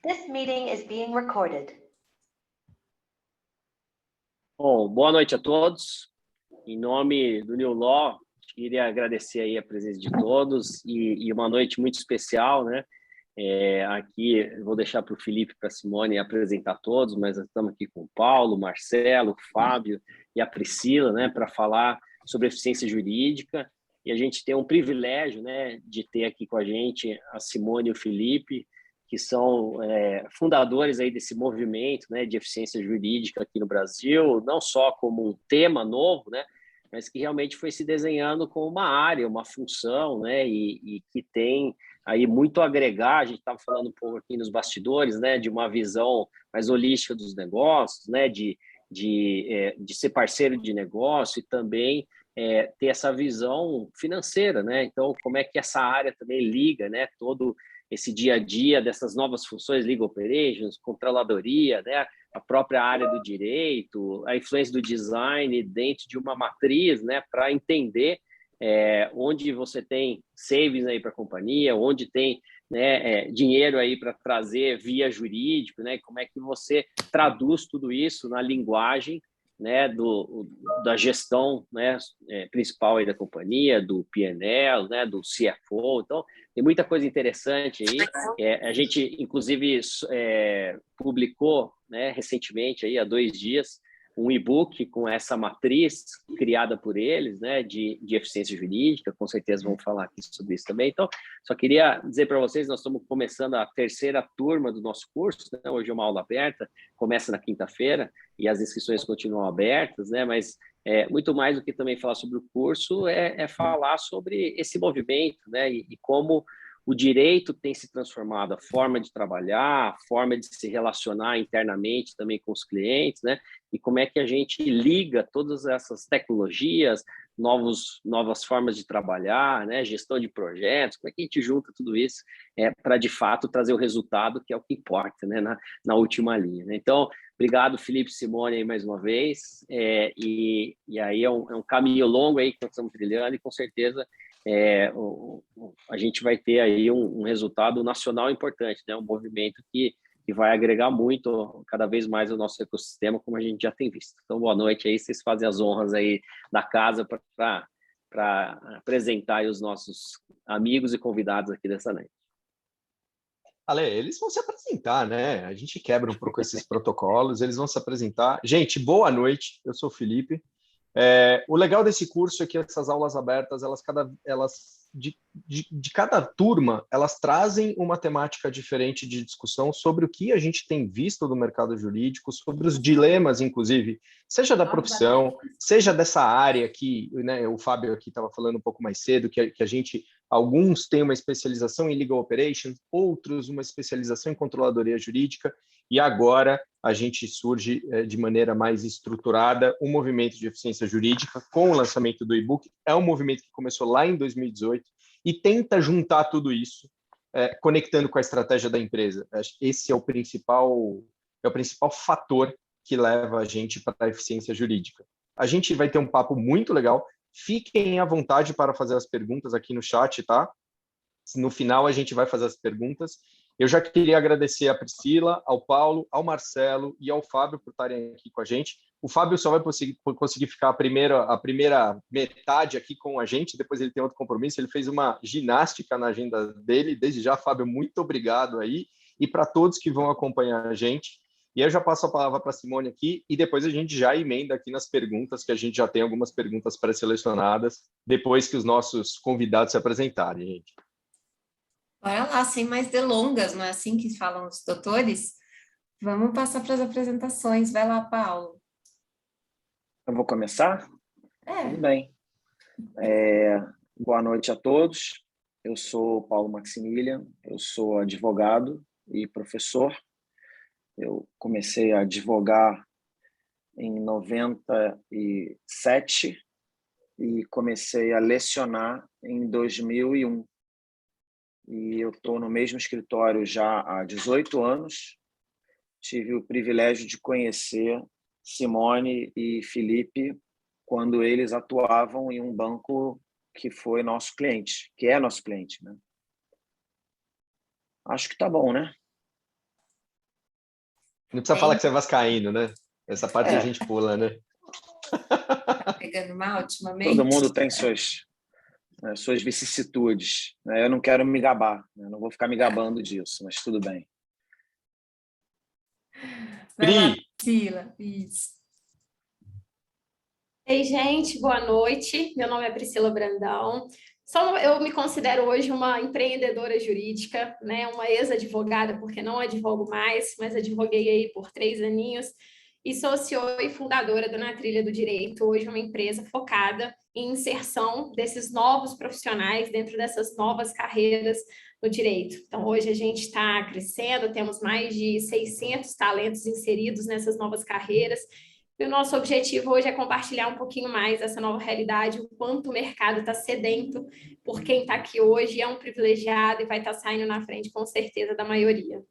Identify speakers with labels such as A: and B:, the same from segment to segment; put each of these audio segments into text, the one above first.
A: This meeting is being recorded.
B: Bom, boa noite a todos. Em nome do New Law, queria agradecer aí a presença de todos e uma noite muito especial, né? Aqui eu vou deixar para o Felipe e para a Simone apresentar todos, mas nós estamos aqui com o Paulo, o Marcelo, o Fábio e a Priscila, né, para falar sobre eficiência jurídica. E a gente tem um privilégio, né, de ter aqui com a gente a Simone e o Felipe, que são fundadores aí desse movimento, né, de eficiência jurídica aqui no Brasil, não só como um tema novo, né, mas que realmente foi se desenhando como uma área, uma função, né, e que tem aí muito a agregar. A gente estava falando um pouco aqui nos bastidores, né, de uma visão mais holística dos negócios, né, de ser parceiro de negócio e também ter essa visão financeira, né? Então, como é que essa área também liga, né, todo esse dia a dia dessas novas funções, legal operations, controladoria, né, a própria área do direito, a influência do design dentro de uma matriz, né, para entender onde você tem savings aí para a companhia, onde tem, né, dinheiro aí para trazer via jurídico, né, como é que você traduz tudo isso na linguagem, né, da gestão, né, principal aí da companhia, do P&L, né, do CFO. Então, tem muita coisa interessante aí. A gente, inclusive, publicou, né, recentemente, aí, há 2 dias, um e-book com essa matriz criada por eles, né, de eficiência jurídica. Com certeza vamos falar aqui sobre isso também. Então, só queria dizer para vocês, nós estamos começando a 3ª turma do nosso curso, né? Hoje é uma aula aberta, começa na quinta-feira e as inscrições continuam abertas, né? Mas muito mais do que também falar sobre o curso, é falar sobre esse movimento, né? E como o direito tem se transformado, a forma de trabalhar, a forma de se relacionar internamente também com os clientes, né? E como é que a gente liga todas essas tecnologias, novas formas de trabalhar, né? Gestão de projetos, como é que a gente junta tudo isso para, de fato, trazer o resultado, que é o que importa, né? Na última linha, né? Então, obrigado, Felipe e Simone, aí mais uma vez. E aí é um caminho longo aí que nós estamos trilhando e, com certeza, a gente vai ter aí um resultado nacional importante, né? Um movimento que vai agregar muito, cada vez mais, o nosso ecossistema, como a gente já tem visto. Então, boa noite aí, vocês fazem as honras aí da casa para apresentar aí os nossos amigos e convidados aqui dessa noite.
C: Ale, eles vão se apresentar, né? A gente quebra um pouco esses protocolos, eles vão se apresentar. Gente, boa noite, eu sou o Felipe. O legal desse curso é que essas aulas abertas, de cada turma, elas trazem uma temática diferente de discussão sobre o que a gente tem visto do mercado jurídico, sobre os dilemas, inclusive, seja da profissão, seja dessa área que, né, o Fábio aqui estava falando um pouco mais cedo, que a gente, alguns têm uma especialização em legal operations, outros uma especialização em controladoria jurídica, e agora a gente surge de maneira mais estruturada um movimento de eficiência jurídica com o lançamento do e-book. É um movimento que começou lá em 2018 e tenta juntar tudo isso, conectando com a estratégia da empresa. Esse é o principal fator que leva a gente para a eficiência jurídica. A gente vai ter um papo muito legal. Fiquem à vontade para fazer as perguntas aqui no chat, tá? No final a gente vai fazer as perguntas. Eu já queria agradecer à Priscila, ao Paulo, ao Marcelo e ao Fábio por estarem aqui com a gente. O Fábio só vai conseguir ficar a primeira metade aqui com a gente, depois ele tem outro compromisso. Ele fez uma ginástica na agenda dele. Desde já, Fábio, muito obrigado aí. E para todos que vão acompanhar a gente. E eu já passo a palavra para a Simone aqui e depois a gente já emenda aqui nas perguntas, que a gente já tem algumas perguntas pré-selecionadas, depois que os nossos convidados se apresentarem, gente.
D: Bora lá, sem mais delongas, não é assim que falam os doutores? Vamos passar para as apresentações. Vai lá, Paulo.
E: Eu vou começar? Tudo bem. Boa noite a todos. Eu sou Paulo Maximilian, eu sou advogado e professor. Eu comecei a advogar em 97 e comecei a lecionar em 2001. E eu estou no mesmo escritório já há 18 anos. Tive o privilégio de conhecer Simone e Felipe quando eles atuavam em um banco que foi nosso cliente, que é nosso cliente, né? Acho que tá bom, né?
C: Não precisa falar que você é vascaíno, né? Essa parte a gente pula, né?
D: Tá pegando mal ultimamente?
E: Todo mundo tem suas vicissitudes, né? Eu não quero me gabar, né? Não vou ficar me gabando disso, mas tudo bem.
D: Vai lá,
C: Pri,
D: Priscila. Isso.
F: Ei, gente, boa noite. Meu nome é Priscila Brandão. Eu me considero hoje uma empreendedora jurídica, né? Uma ex-advogada, porque não advogo mais, mas advoguei aí por 3 aninhos. E sou CEO e fundadora do Na Trilha do Direito, hoje uma empresa focada em inserção desses novos profissionais dentro dessas novas carreiras no direito. Então, hoje a gente está crescendo, temos mais de 600 talentos inseridos nessas novas carreiras. E o nosso objetivo hoje é compartilhar um pouquinho mais essa nova realidade, o quanto o mercado está sedento por quem está aqui hoje, é um privilegiado e vai estar saindo na frente, com certeza, da maioria.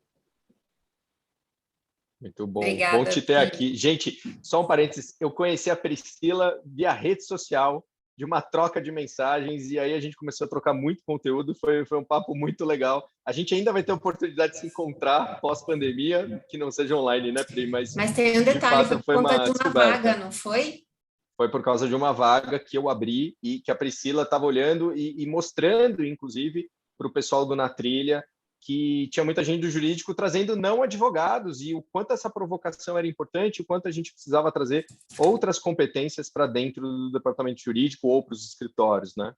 C: muito bom.
D: Obrigada,
C: Bom te ter
D: Pri.
C: aqui. Gente, só um parênteses, eu conheci a Priscila via rede social, de uma troca de mensagens, e aí a gente começou a trocar muito conteúdo, foi um papo muito legal. A gente ainda vai ter a oportunidade de se encontrar pós-pandemia, que não seja online, né, Pri? Mas
D: tem um
C: de
D: detalhe,
C: fato
D: foi por
C: foi
D: conta
C: uma
D: de uma
C: descoberta.
D: vaga, não foi?
C: Foi por causa de uma vaga que eu abri e que a Priscila estava olhando e mostrando, inclusive, para o pessoal do Na Trilha, que tinha muita gente do jurídico trazendo não advogados e o quanto essa provocação era importante, o quanto a gente precisava trazer outras competências para dentro do departamento jurídico ou para os escritórios, né?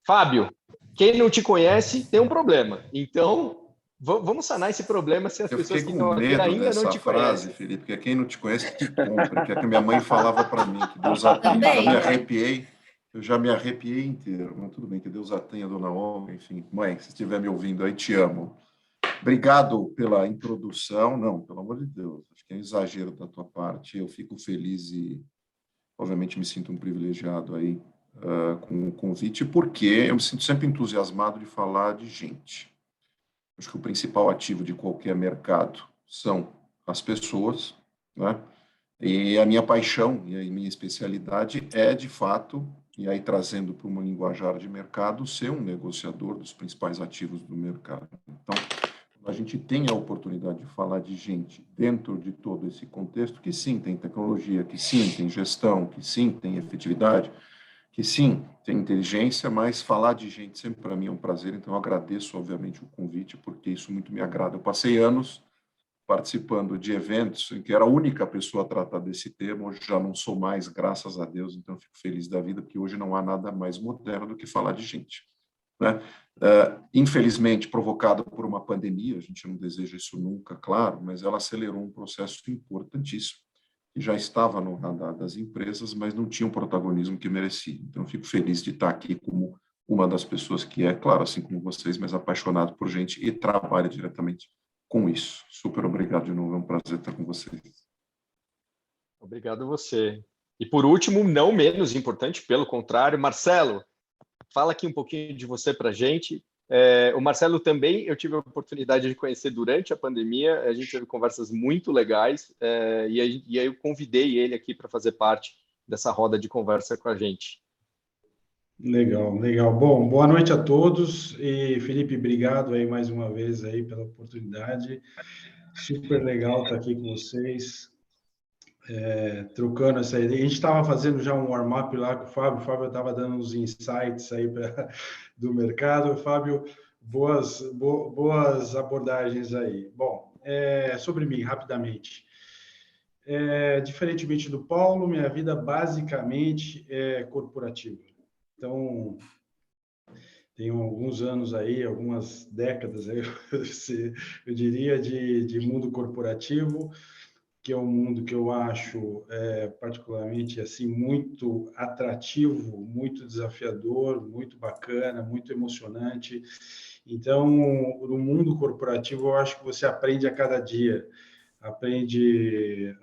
C: Fábio, quem não te conhece tem um problema. Então, vamos sanar esse problema se as
G: Eu
C: pessoas
G: fiquei
C: que
G: com
C: estão aqui
G: medo
C: ainda não
G: dessa
C: te
G: frase,
C: conhecem.
G: Felipe, porque quem não te conhece que te compra, que é que a minha mãe falava para mim, que Deus a tenha.
D: Também.
G: Eu já me arrepiei inteiro, mas tudo bem, que Deus a tenha, dona Olga, enfim. Mãe, se estiver me ouvindo aí, te amo. Obrigado pela introdução. Não, pelo amor de Deus, acho que é um exagero da tua parte. Eu fico feliz e, obviamente, me sinto um privilegiado aí com o convite, porque eu me sinto sempre entusiasmado de falar de gente. Acho que o principal ativo de qualquer mercado são as pessoas, né? E a minha paixão e a minha especialidade é, de fato, e aí trazendo para uma linguajar de mercado, ser um negociador dos principais ativos do mercado. Então, a gente tem a oportunidade de falar de gente dentro de todo esse contexto, que sim, tem tecnologia, que sim, tem gestão, que sim, tem efetividade, que sim, tem inteligência, mas falar de gente sempre para mim é um prazer, então eu agradeço, obviamente, o convite, porque isso muito me agrada. Eu passei anos participando de eventos em que era a única pessoa a tratar desse tema, hoje já não sou mais, graças a Deus, então eu fico feliz da vida, porque hoje não há nada mais moderno do que falar de gente, né? Infelizmente, provocada por uma pandemia, a gente não deseja isso nunca, claro, mas ela acelerou um processo importantíssimo, que já estava no radar das empresas, mas não tinha o protagonismo que merecia. Então, eu fico feliz de estar aqui como uma das pessoas que é, claro, assim como vocês, mas apaixonado por gente e trabalha diretamente com isso. Super obrigado de novo, é um prazer estar com vocês.
C: Obrigado a você. E por último, não menos importante, pelo contrário, Marcelo, fala aqui um pouquinho de você para a gente. O Marcelo também eu tive a oportunidade de conhecer durante a pandemia, a gente teve conversas muito legais, e aí eu convidei ele aqui para fazer parte dessa roda de conversa com a gente.
H: Legal, legal. Bom, boa noite a todos e Felipe, obrigado aí mais uma vez aí pela oportunidade. Super legal estar aqui com vocês, trocando essa ideia. A gente estava fazendo já um warm-up lá com o Fábio estava dando uns insights aí do mercado. Fábio, boas abordagens aí. Bom, sobre mim, rapidamente. Diferentemente do Paulo, minha vida basicamente é corporativa. Então, tenho alguns anos aí, algumas décadas aí, eu diria, de mundo corporativo, que é um mundo que eu acho particularmente assim muito atrativo, muito desafiador, muito bacana, muito emocionante. Então, no mundo corporativo, eu acho que você aprende a cada dia, aprende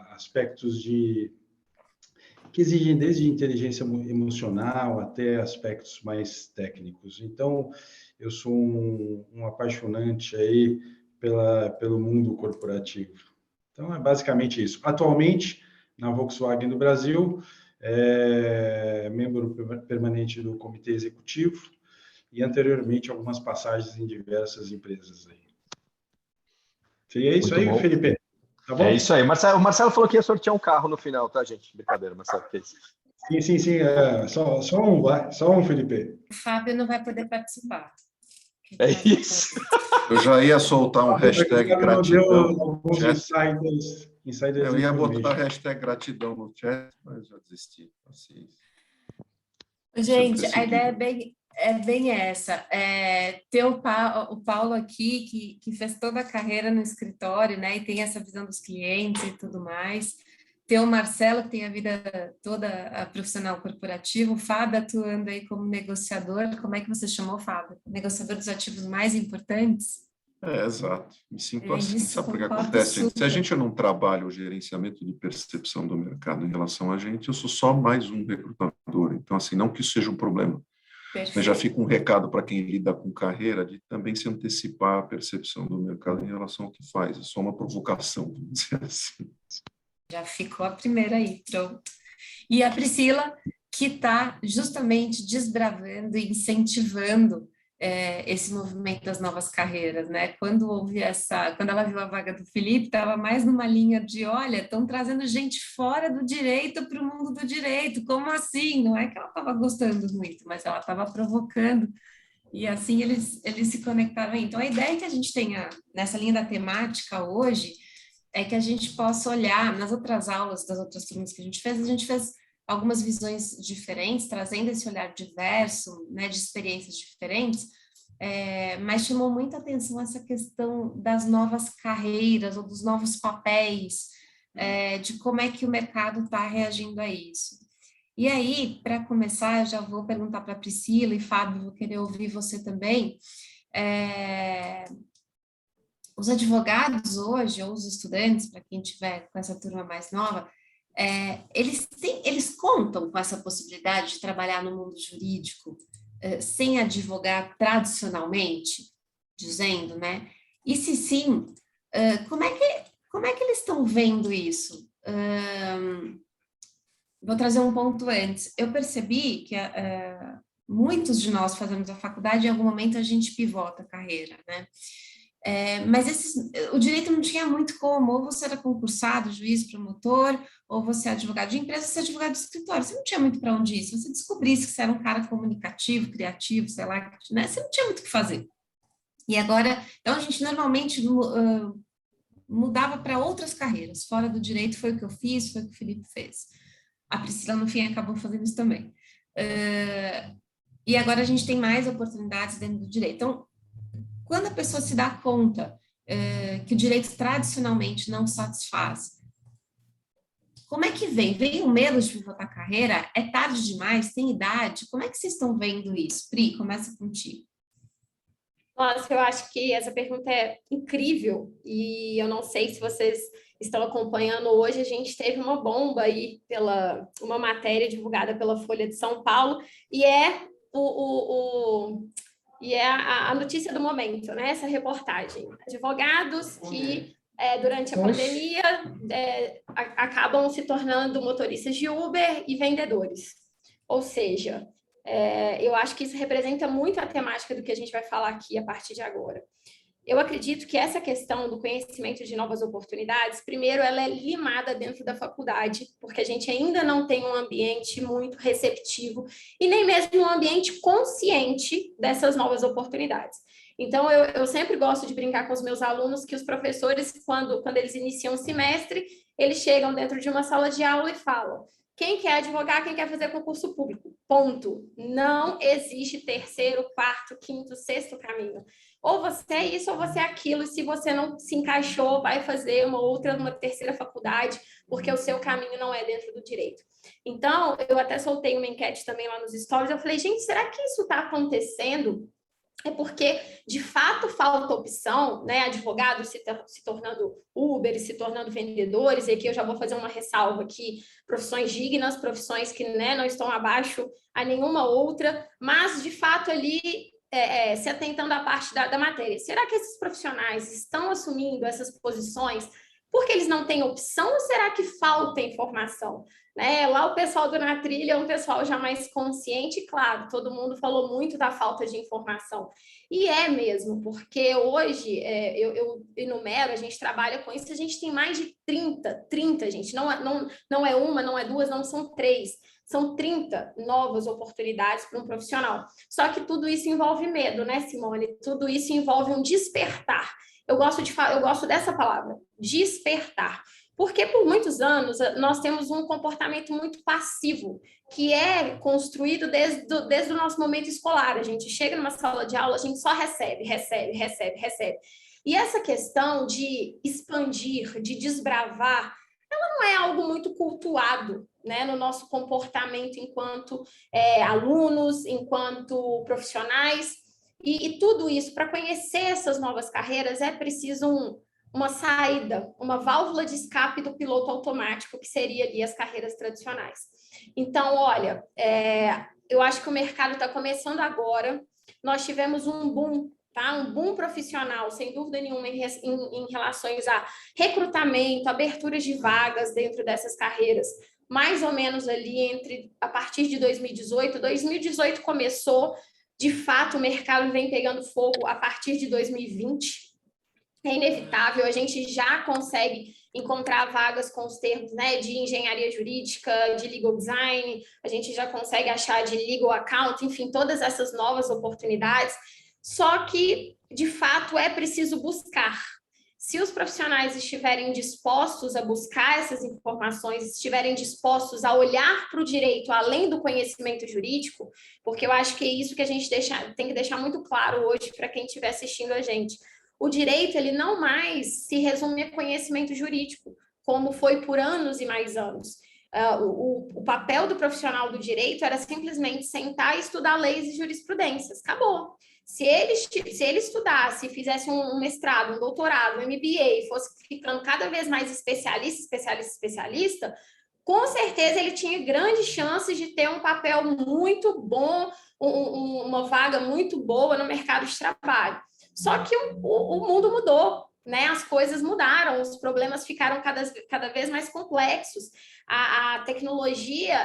H: aspectos que exigem desde inteligência emocional até aspectos mais técnicos. Então, eu sou um apaixonante aí pelo mundo corporativo. Então, é basicamente isso. Atualmente, na Volkswagen do Brasil, membro permanente do Comitê Executivo e, anteriormente, algumas passagens em diversas empresas aí. Seria isso
C: Muito
H: aí,
C: bom.
H: Felipe? Tá bom?
C: É isso aí. O Marcelo falou que ia sortear um carro no final, tá, gente? Brincadeira, Marcelo. Que é isso?
H: Sim. Só um, vai. Só um, Felipe.
D: O Fábio não vai poder participar.
C: É isso.
G: Eu já ia soltar um hashtag
H: Não deu
G: gratidão no
H: alguns
G: chat.
H: insiders
G: Eu ia
H: information.
G: botar hashtag gratidão no chat, mas já desisti. Paciência.
D: Gente, a ideia é bem essa. Ter o Paulo aqui, que fez toda a carreira no escritório, né? E tem essa visão dos clientes e tudo mais. Ter o Marcelo, que tem a vida toda a profissional corporativa. O Fábio atuando aí como negociador. Como é que você chamou, Fábio? Negociador dos ativos mais importantes?
G: Exato. Me sinto assim.
D: Isso,
G: Sabe por que
D: concordo
G: acontece, gente? Se a
D: super.
G: gente não trabalha o gerenciamento de percepção do mercado em relação a gente, eu sou só mais um recrutador. Então, assim, não que isso seja um problema.
D: Perfeito.
G: Mas já fica um recado para quem lida com carreira de também se antecipar a percepção do mercado em relação ao que faz. É só uma provocação, vamos dizer assim.
D: Já ficou a primeira aí, pronto. E a Priscila, que está justamente desbravando e incentivando esse movimento das novas carreiras, né? Quando ela viu a vaga do Felipe, estava mais numa linha de, olha, estão trazendo gente fora do direito para o mundo do direito, como assim? Não é que ela estava gostando muito, mas ela estava provocando, e assim eles se conectaram. Então, a ideia que a gente tenha nessa linha da temática hoje é que a gente possa olhar, nas outras aulas das outras turmas que a gente fez algumas visões diferentes, trazendo esse olhar diverso, né, de experiências diferentes, mas chamou muita atenção essa questão das novas carreiras ou dos novos papéis, de como é que o mercado está reagindo a isso. E aí, para começar, eu já vou perguntar para a Priscila e Fábio, vou querer ouvir você também. Os advogados hoje, ou os estudantes, para quem tiver com essa turma mais nova, eles contam com essa possibilidade de trabalhar no mundo jurídico sem advogar tradicionalmente, dizendo, né? E se sim, como é que eles estão vendo isso? Vou trazer um ponto antes. Eu percebi que muitos de nós fazemos a faculdade e em algum momento a gente pivota a carreira, né? Mas o direito não tinha muito como, ou você era concursado, juiz, promotor, ou você é advogado de empresa, você é advogado de escritório, você não tinha muito para onde ir. Se você descobrisse que você era um cara comunicativo, criativo, sei lá, né, você não tinha muito o que fazer. E agora, então a gente normalmente mudava para outras carreiras, fora do direito, foi o que eu fiz, foi o que o Felipe fez. A Priscila, no fim, acabou fazendo isso também. E agora a gente tem mais oportunidades dentro do direito. Então, quando a pessoa se dá conta que o direito tradicionalmente não satisfaz, como é que vem? Vem o medo de pivotar a carreira? É tarde demais? Tem idade? Como é que vocês estão vendo isso? Pri, começa contigo.
F: Nossa, eu acho que essa pergunta é incrível e eu não sei se vocês estão acompanhando hoje. A gente teve uma bomba aí uma matéria divulgada pela Folha de São Paulo e a notícia do momento, né? Essa reportagem. Advogados que, durante a pandemia, acabam se tornando motoristas de Uber e vendedores. Ou seja, eu acho que isso representa muito a temática do que a gente vai falar aqui a partir de agora. Eu acredito que essa questão do conhecimento de novas oportunidades, primeiro, ela é limada dentro da faculdade, porque a gente ainda não tem um ambiente muito receptivo e nem mesmo um ambiente consciente dessas novas oportunidades. Então, eu sempre gosto de brincar com os meus alunos que os professores, quando eles iniciam o semestre, eles chegam dentro de uma sala de aula e falam: quem quer advogar, quem quer fazer concurso público, ponto. Não existe terceiro, quarto, quinto, sexto caminho. Ou você é isso ou você é aquilo, e se você não se encaixou, vai fazer uma terceira faculdade, porque o seu caminho não é dentro do direito. Então, eu até soltei uma enquete também lá nos stories, eu falei, gente, será que isso está acontecendo? É porque, de fato, falta opção, né? Advogados se tornando Uber, se tornando vendedores, e aqui eu já vou fazer uma ressalva aqui, profissões dignas, profissões que, né, não estão abaixo a nenhuma outra, mas, de fato, ali, se atentando à parte da matéria. Será que esses profissionais estão assumindo essas posições Porque eles não têm opção ou será que falta informação? Né? Lá o pessoal do Na Trilha é um pessoal já mais consciente, claro, todo mundo falou muito da falta de informação. E é mesmo, porque hoje, eu enumero, a gente trabalha com isso, a gente tem mais de 30, gente, não é uma, não é duas, não são 3, são 30 novas oportunidades para um profissional. Só que tudo isso envolve medo, né, Simone? Tudo isso envolve um despertar. Eu gosto dessa palavra, despertar. Porque por muitos anos nós temos um comportamento muito passivo, que é construído desde o nosso momento escolar. A gente chega numa sala de aula, a gente só recebe. E essa questão de expandir, de desbravar, ela não é algo muito cultuado, né, no nosso comportamento enquanto alunos, enquanto profissionais. E tudo isso, para conhecer essas novas carreiras, é preciso uma saída, uma válvula de escape do piloto automático, que seria ali as carreiras tradicionais. Então, olha, eu acho que o mercado está começando agora, nós tivemos um boom, tá? Um boom profissional, sem dúvida nenhuma, em relações a recrutamento, aberturas de vagas dentro dessas carreiras, mais ou menos ali a partir de 2018. 2018 começou, de fato, o mercado vem pegando fogo a partir de 2020, é inevitável, a gente já consegue encontrar vagas com os termos, né, de engenharia jurídica, de legal design, a gente já consegue achar de legal account, enfim, todas essas novas oportunidades, só que, de fato, é preciso buscar. Se os profissionais estiverem dispostos a buscar essas informações, estiverem dispostos a olhar para o direito além do conhecimento jurídico, porque eu acho que é isso que a gente tem que deixar muito claro hoje para quem estiver assistindo a gente. O direito, ele não mais se resume a conhecimento jurídico, como foi por anos e mais anos. O papel do profissional do direito era simplesmente sentar e estudar leis e jurisprudências. Acabou. Se ele estudasse, fizesse um mestrado, um doutorado, um MBA, fosse ficando cada vez mais especialista, com certeza ele tinha grandes chances de ter um papel muito bom, uma vaga muito boa no mercado de trabalho. Só que o mundo mudou, né? As coisas mudaram, os problemas ficaram cada vez mais complexos. A tecnologia,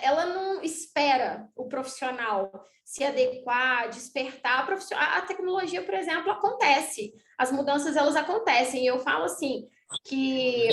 F: ela não espera o profissional se adequar, despertar. A tecnologia, por exemplo, acontece. As mudanças, elas acontecem. E eu falo assim, que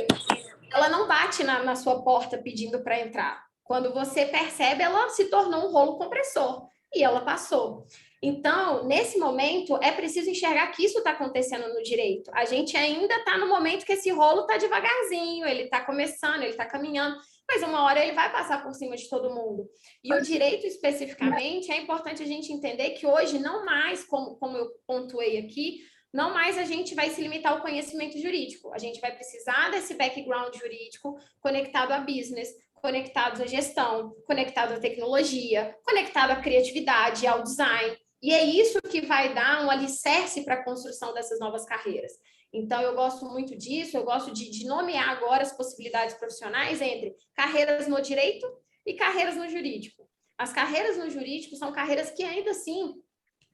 F: ela não bate na sua porta pedindo para entrar. Quando você percebe, ela se tornou um rolo compressor. E ela passou. Então, nesse momento, é preciso enxergar que isso está acontecendo no direito. A gente ainda está no momento que esse rolo está devagarzinho, ele está começando, ele está caminhando, mas uma hora ele vai passar por cima de todo mundo. E o direito, especificamente, é importante a gente entender que hoje, não mais, como eu pontuei aqui, não mais a gente vai se limitar ao conhecimento jurídico. A gente vai precisar desse background jurídico conectado a business, conectados à gestão, conectado à tecnologia, conectado à criatividade, ao design. E é isso que vai dar um alicerce para a construção dessas novas carreiras. Então, eu gosto muito disso, eu gosto de nomear agora as possibilidades profissionais entre carreiras no direito e carreiras no jurídico. As carreiras no jurídico são carreiras que ainda assim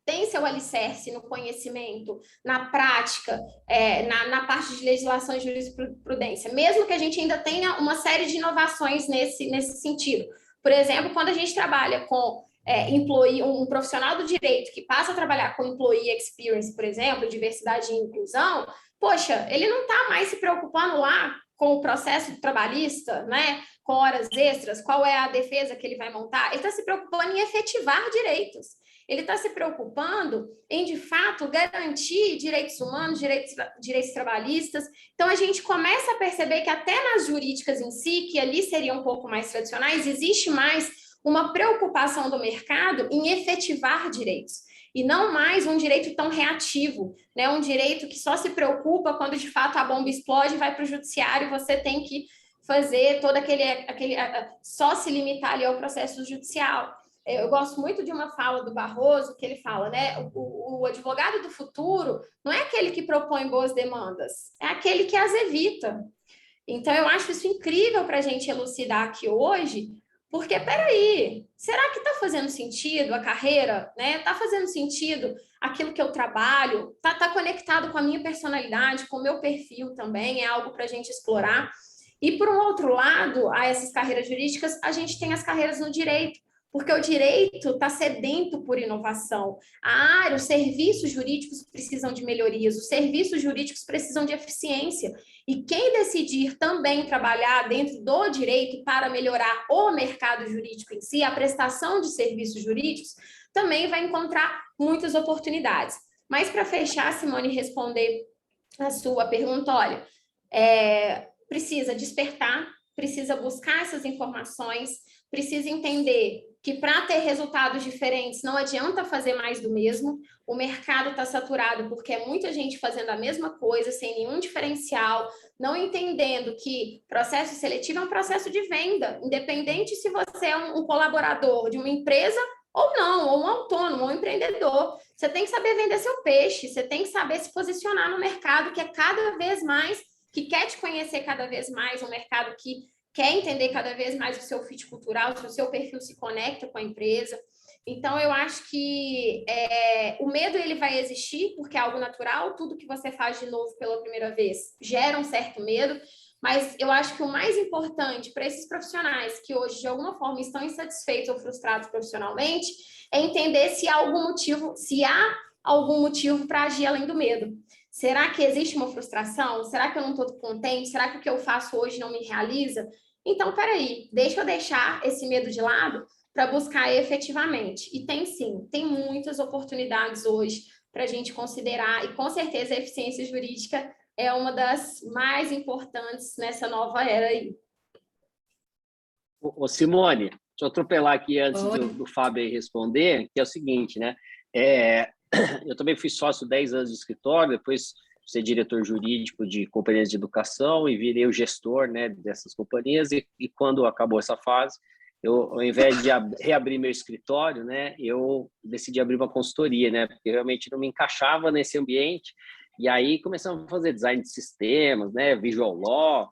F: têm seu alicerce no conhecimento, na prática, na parte de legislação e jurisprudência, mesmo que a gente ainda tenha uma série de inovações nesse sentido. Por exemplo, quando a gente trabalha com um profissional do direito que passa a trabalhar com employee experience, por exemplo, diversidade e inclusão, poxa, ele não está mais se preocupando lá com o processo trabalhista, né? Com horas extras, qual é a defesa que ele vai montar, ele está se preocupando em efetivar direitos. Ele está se preocupando em, de fato, garantir direitos humanos, direitos trabalhistas. Então, a gente começa a perceber que até nas jurídicas em si, que ali seriam um pouco mais tradicionais, existe mais uma preocupação do mercado em efetivar direitos, e não mais um direito tão reativo, né? Um direito que só se preocupa quando, de fato, a bomba explode e vai para o judiciário, você tem que fazer todo só se limitar ali ao processo judicial. Eu gosto muito de uma fala do Barroso, que ele fala, né? O advogado do futuro não é aquele que propõe boas demandas, é aquele que as evita. Então, eu acho isso incrível para a gente elucidar aqui hoje, porque, peraí, será que está fazendo sentido a carreira, né? Está fazendo sentido aquilo que eu trabalho está conectado com a minha personalidade, com o meu perfil também, é algo para a gente explorar. E, por um outro lado, a essas carreiras jurídicas, a gente tem as carreiras no direito, porque o direito está sedento por inovação. A área, os serviços jurídicos precisam de melhorias, os serviços jurídicos precisam de eficiência. E quem decidir também trabalhar dentro do direito para melhorar o mercado jurídico em si, a prestação de serviços jurídicos, também vai encontrar muitas oportunidades. Mas, para fechar, Simone, responder a sua pergunta, olha, precisa despertar, precisa buscar essas informações, precisa entender que para ter resultados diferentes não adianta fazer mais do mesmo, o mercado está saturado porque é muita gente fazendo a mesma coisa, sem nenhum diferencial, não entendendo que processo seletivo é um processo de venda, independente se você é um colaborador de uma empresa ou não, ou um autônomo, ou um empreendedor. Você tem que saber vender seu peixe, você tem que saber se posicionar no mercado que é cada vez mais, que quer te conhecer cada vez mais, um mercado que quer entender cada vez mais o seu fit cultural, se o seu perfil se conecta com a empresa. Então, eu acho que o medo ele vai existir, porque é algo natural, tudo que você faz de novo pela primeira vez gera um certo medo, mas eu acho que o mais importante para esses profissionais que hoje, de alguma forma, estão insatisfeitos ou frustrados profissionalmente, é entender se há algum motivo para agir além do medo. Será que existe uma frustração? Será que eu não estou contente? Será que o que eu faço hoje não me realiza? Então, peraí, deixa eu deixar esse medo de lado para buscar efetivamente. E tem sim, tem muitas oportunidades hoje para a gente considerar, e com certeza a eficiência jurídica é uma das mais importantes nessa nova era aí.
B: Ô Simone, deixa eu atropelar aqui antes do Fábio aí responder, que é o seguinte, né? Eu também fui sócio 10 anos de escritório, depois ser diretor jurídico de companhias de educação e virei o gestor, né, dessas companhias, e quando acabou essa fase, eu, ao invés de reabrir meu escritório, né, eu decidi abrir uma consultoria, né, porque realmente não me encaixava nesse ambiente, e aí começamos a fazer design de sistemas, né, visual law,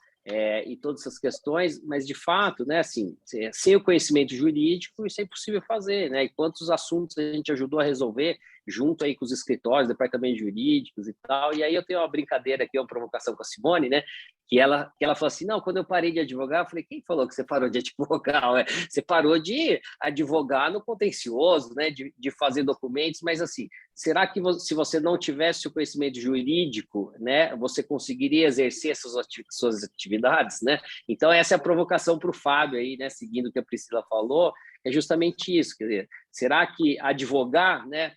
B: e todas essas questões, mas de fato, né, assim, sem o conhecimento jurídico, isso é impossível fazer, né, e quantos assuntos a gente ajudou a resolver junto aí com os escritórios, departamentos jurídicos e tal, e aí eu tenho uma brincadeira aqui, uma provocação com a Simone, né, que ela falou assim, não, quando eu parei de advogar, eu falei, quem falou que você parou de advogar? Você parou de advogar no contencioso, né, de fazer documentos, mas assim, será que se você não tivesse o conhecimento jurídico, né, você conseguiria exercer essas suas atividades, né? Então essa é a provocação para o Fábio aí, né, seguindo o que a Priscila falou, é justamente isso, quer dizer, será que advogar, né,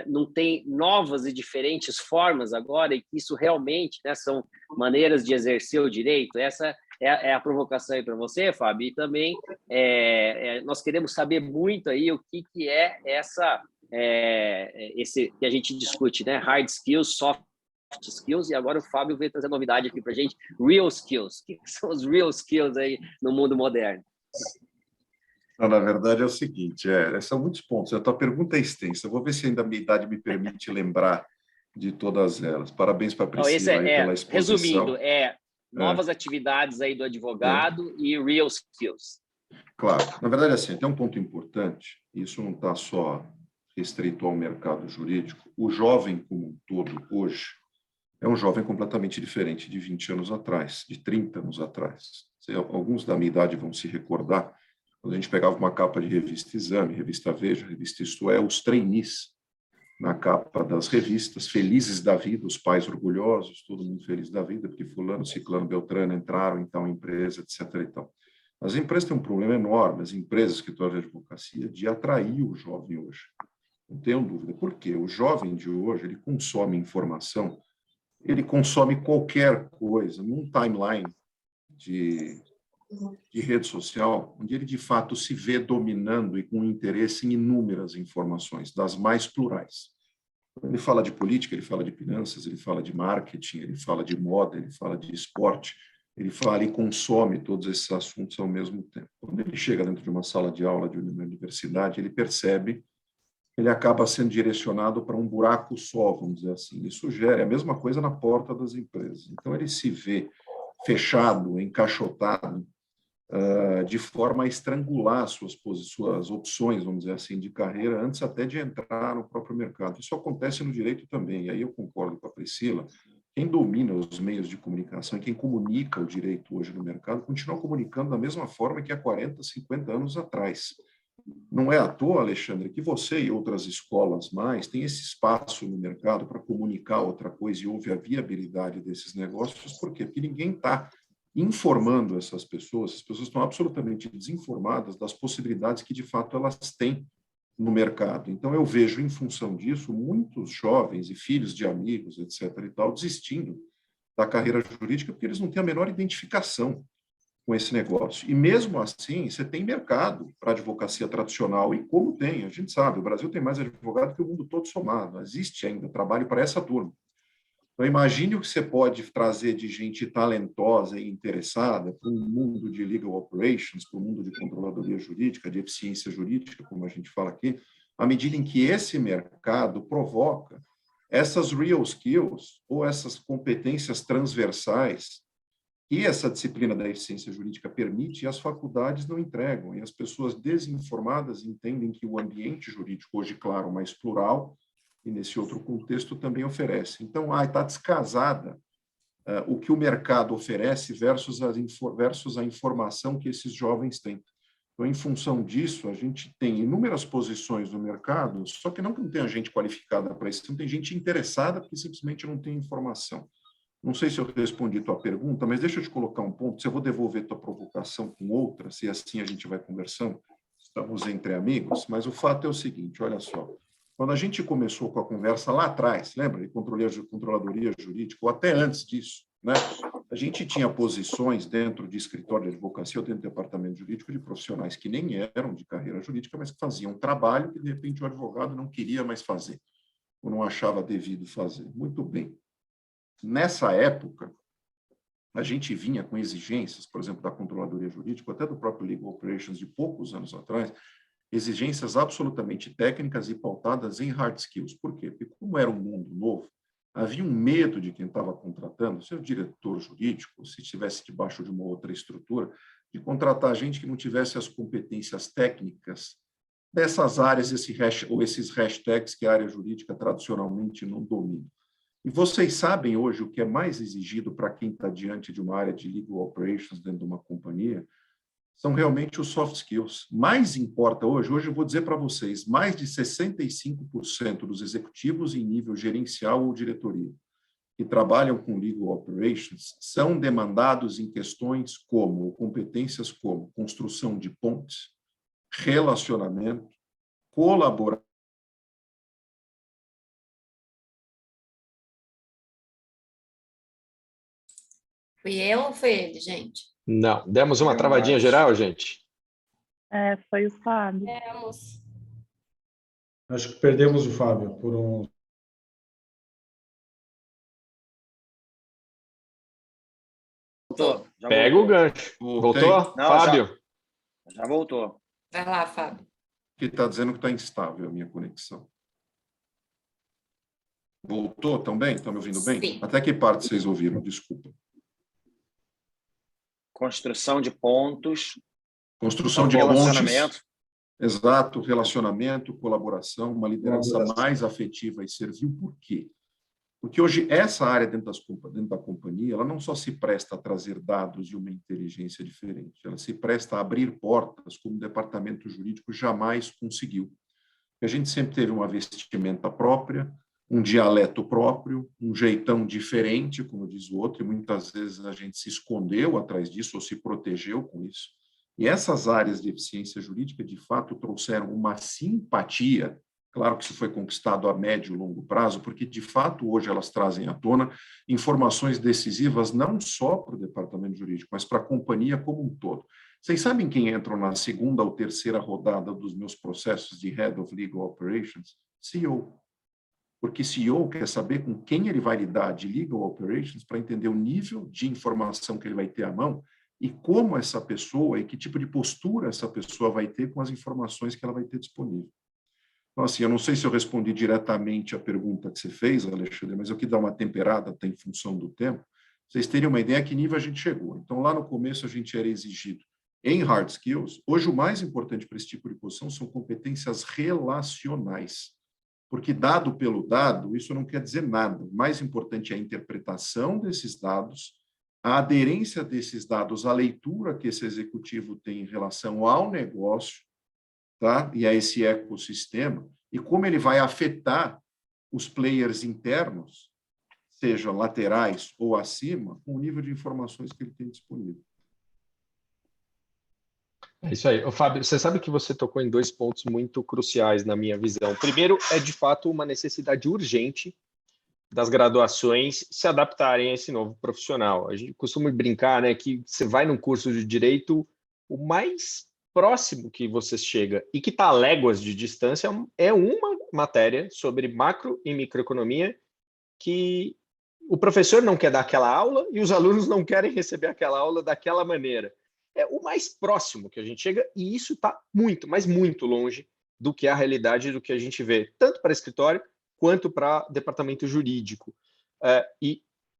B: não tem novas e diferentes formas agora e que isso realmente, né, são maneiras de exercer o direito? Essa é a provocação aí para você, Fábio, e também nós queremos saber muito aí o que é esse que a gente discute, né, hard skills, soft skills, e agora o Fábio veio trazer novidade aqui para a gente, real skills. O que são os real skills aí no mundo moderno?
G: Não, na verdade é o seguinte, são muitos pontos. A tua pergunta é extensa. Eu vou ver se ainda a minha idade me permite lembrar de todas elas. Parabéns para a Priscila aí pela exposição.
B: Resumindo, novas atividades aí do advogado e real skills.
G: Claro. Na verdade, assim, tem um ponto importante, isso não está só restrito ao mercado jurídico. O jovem como um todo, hoje, é um jovem completamente diferente de 20 anos atrás, de 30 anos atrás. Alguns da minha idade vão se recordar, quando a gente pegava uma capa de revista Exame, revista Veja, revista Isto É, os trainees na capa das revistas, felizes da vida, os pais orgulhosos, todo mundo feliz da vida, porque fulano, ciclano, beltrano entraram em tal empresa, etc. E tal. As empresas têm um problema enorme, as empresas, escritórios de advocacia, de atrair o jovem hoje. Não tenho dúvida. Por quê? O jovem de hoje, ele consome informação, ele consome qualquer coisa num timeline de rede social, onde ele, de fato, se vê dominando e com interesse em inúmeras informações, das mais plurais. Ele fala de política, ele fala de finanças, ele fala de marketing, ele fala de moda, ele fala de esporte, ele fala e consome todos esses assuntos ao mesmo tempo. Quando ele chega dentro de uma sala de aula de uma universidade, ele percebe que ele acaba sendo direcionado para um buraco só, vamos dizer assim. Isso gera a mesma coisa na porta das empresas. Então, ele se vê fechado, encaixotado, de forma a estrangular suas opções, vamos dizer assim, de carreira, antes até de entrar no próprio mercado. Isso acontece no direito também, e aí eu concordo com a Priscila, quem domina os meios de comunicação e quem comunica o direito hoje no mercado continua comunicando da mesma forma que há 40, 50 anos atrás. Não é à toa, Alexandre, que você e outras escolas mais têm esse espaço no mercado para comunicar outra coisa e houve a viabilidade desses negócios. Por quê? Porque ninguém está informando essas pessoas, as pessoas estão absolutamente desinformadas das possibilidades que, de fato, elas têm no mercado. Então, eu vejo, em função disso, muitos jovens e filhos de amigos, etc., e tal, desistindo da carreira jurídica porque eles não têm a menor identificação com esse negócio. E, mesmo assim, você tem mercado para a advocacia tradicional, e como tem, a gente sabe, o Brasil tem mais advogado que o mundo todo somado, existe ainda trabalho para essa turma. Então, imagine o que você pode trazer de gente talentosa e interessada para um mundo de legal operations, para um mundo de controladoria jurídica, de eficiência jurídica, como a gente fala aqui, à medida em que esse mercado provoca essas real skills ou essas competências transversais que essa disciplina da eficiência jurídica permite e as faculdades não entregam. E as pessoas desinformadas entendem que o ambiente jurídico, hoje, claro, mais plural, e nesse outro contexto também oferece. Então, está descasada o que o mercado oferece versus a informação que esses jovens têm. Então, em função disso, a gente tem inúmeras posições no mercado, só que não tem gente qualificada para isso, não tem gente interessada porque simplesmente não tem informação. Não sei se eu respondi tua pergunta, mas deixa eu te colocar um ponto, se eu vou devolver tua provocação com outra, se assim a gente vai conversando, estamos entre amigos, mas o fato é o seguinte, olha só, quando a gente começou com a conversa lá atrás, lembra, de controladoria jurídica, ou até antes disso, né? A gente tinha posições dentro de escritório de advocacia ou dentro do departamento jurídico de profissionais que nem eram de carreira jurídica, mas que faziam trabalho que, de repente, o advogado não queria mais fazer, ou não achava devido fazer. Muito bem. Nessa época, a gente vinha com exigências, por exemplo, da controladoria jurídica, até do próprio Legal Operations de poucos anos atrás, exigências absolutamente técnicas e pautadas em hard skills. Por quê? Porque, como era um mundo novo, havia um medo de quem estava contratando, se o diretor jurídico, se estivesse debaixo de uma outra estrutura, de contratar gente que não tivesse as competências técnicas dessas áreas, ou esses hashtags que a área jurídica tradicionalmente não domina. E vocês sabem hoje o que é mais exigido para quem está diante de uma área de legal operations dentro de uma companhia? São realmente os soft skills. Mais importa hoje eu vou dizer para vocês, mais de 65% dos executivos em nível gerencial ou diretoria que trabalham com legal operations são demandados em questões como, competências como construção de pontes, relacionamento, colaboração.
D: Fui eu ou foi ele, gente?
C: Não, demos uma travadinha geral, gente.
I: Foi o Fábio.
F: Moço.
H: Acho que perdemos o Fábio por um...
E: Voltou.
C: Pega o gancho. Voltou?
E: Não,
C: Fábio?
E: Já voltou.
D: Vai lá, Fábio.
G: Que está dizendo que está instável a minha conexão. Voltou também? Estão me ouvindo bem?
D: Sim.
G: Até que parte vocês ouviram? Desculpa.
E: Construção de pontos.
G: Construção de
E: relacionamento.
G: pontes. Exato, relacionamento, colaboração, uma liderança mais afetiva e servil. Por quê? Porque hoje essa área dentro da companhia, ela não só se presta a trazer dados e uma inteligência diferente, ela se presta a abrir portas como o departamento jurídico jamais conseguiu. A gente sempre teve uma vestimenta própria, um dialeto próprio, um jeitão diferente, como diz o outro, e muitas vezes a gente se escondeu atrás disso ou se protegeu com isso. E essas áreas de eficiência jurídica, de fato, trouxeram uma simpatia. Claro que isso foi conquistado a médio e longo prazo, porque, de fato, hoje elas trazem à tona informações decisivas não só para o departamento jurídico, mas para a companhia como um todo. Vocês sabem quem entram na segunda ou terceira rodada dos meus processos de Head of Legal Operations? CEO. Porque CEO quer saber com quem ele vai lidar de Legal Operations para entender o nível de informação que ele vai ter à mão e como essa pessoa e que tipo de postura essa pessoa vai ter com as informações que ela vai ter disponível. Então, assim, eu não sei se eu respondi diretamente a pergunta que você fez, Alexandre, mas eu quis dar uma temperada até em função do tempo. Vocês terem uma ideia a que nível a gente chegou. Então, lá no começo, a gente era exigido em hard skills, hoje o mais importante para esse tipo de posição são competências relacionais. Porque dado pelo dado, isso não quer dizer nada. O mais importante é a interpretação desses dados, a aderência desses dados à leitura que esse executivo tem em relação ao negócio, tá? E a esse ecossistema, e como ele vai afetar os players internos, seja laterais ou acima, com o nível de informações que ele tem disponível.
C: É isso aí. Ô, Fábio, você sabe que você tocou em dois pontos muito cruciais na minha visão. Primeiro, é de fato uma necessidade urgente das graduações se adaptarem a esse novo profissional. A gente costuma brincar, né, que você vai num curso de direito, o mais próximo que você chega e que está a léguas de distância é uma matéria sobre macro e microeconomia que o professor não quer dar aquela aula e os alunos não querem receber aquela aula daquela maneira. É o mais próximo que a gente chega, e isso está muito, mas muito longe do que é a realidade do que a gente vê, tanto para escritório quanto para departamento jurídico.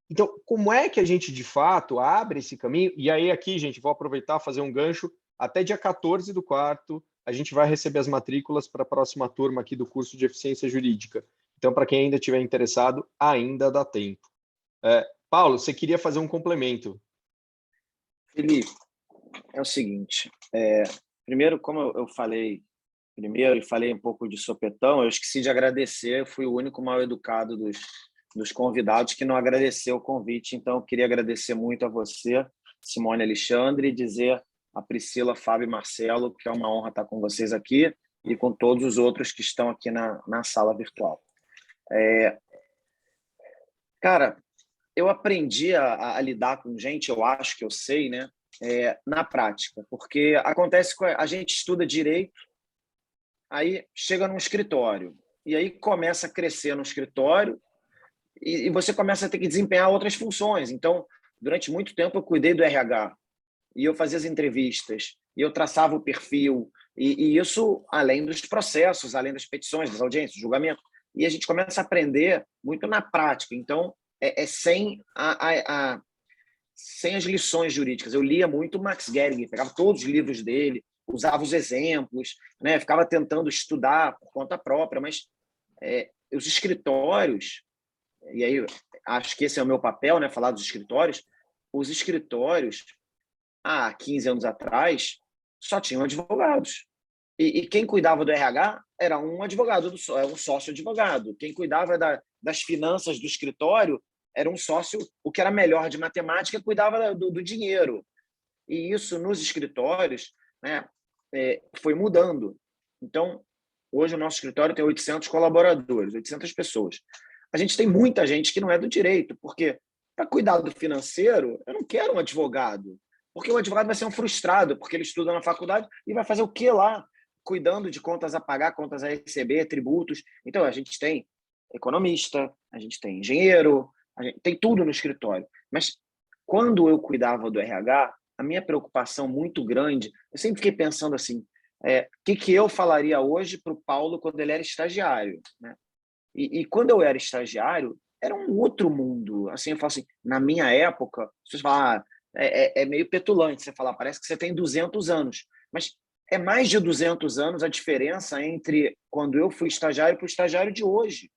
C: Então, como é que a gente, de fato, abre esse caminho? E aí, aqui, gente, vou aproveitar fazer um gancho. Até dia 14/4, a gente vai receber as matrículas para a próxima turma aqui do curso de Eficiência Jurídica. Então, para quem ainda estiver interessado, ainda dá tempo. Paulo, você queria fazer um complemento.
E: Felipe, é o seguinte, primeiro, como eu falei primeiro e falei um pouco de sopetão, eu esqueci de agradecer, eu fui o único mal educado dos convidados que não agradeceu o convite, então eu queria agradecer muito a você, Simone Alexandre, e dizer a Priscila, Fábio e Marcelo, que é uma honra estar com vocês aqui e com todos os outros que estão aqui na sala virtual. Cara, eu aprendi a lidar com gente, eu acho que eu sei, né? Na prática, porque acontece que a gente estuda direito, aí chega num escritório, e aí começa a crescer no escritório, e você começa a ter que desempenhar outras funções. Então, durante muito tempo, eu cuidei do RH, e eu fazia as entrevistas, e eu traçava o perfil, e isso além dos processos, além das petições, das audiências, do julgamento. E a gente começa a aprender muito na prática. Então, sem as lições jurídicas. Eu lia muito Max Gehrig, pegava todos os livros dele, usava os exemplos, né? Ficava tentando estudar por conta própria, mas os escritórios, e aí acho que esse é o meu papel, né? Falar dos escritórios. Os escritórios, há 15 anos atrás, só tinham advogados. E quem cuidava do RH era um advogado, um sócio-advogado. Quem cuidava das finanças do escritório era um sócio, o que era melhor de matemática, cuidava do dinheiro. E isso nos escritórios, né, foi mudando. Então, hoje o nosso escritório tem 800 colaboradores, 800 pessoas. A gente tem muita gente que não é do direito, porque para cuidar do financeiro, eu não quero um advogado, porque o advogado vai ser um frustrado, porque ele estuda na faculdade e vai fazer o quê lá? Cuidando de contas a pagar, contas a receber, tributos. Então, a gente tem economista, a gente tem engenheiro, a gente tem tudo no escritório. Mas quando eu cuidava do RH, a minha preocupação muito grande, eu sempre fiquei pensando assim, o que eu falaria hoje para o Paulo quando ele era estagiário, né? E quando eu era estagiário, era um outro mundo. Assim, eu falo assim, na minha época, vocês falam, é meio petulante você falar, parece que você tem 200 anos. Mas é mais de 200 anos a diferença entre quando eu fui estagiário para o estagiário de hoje.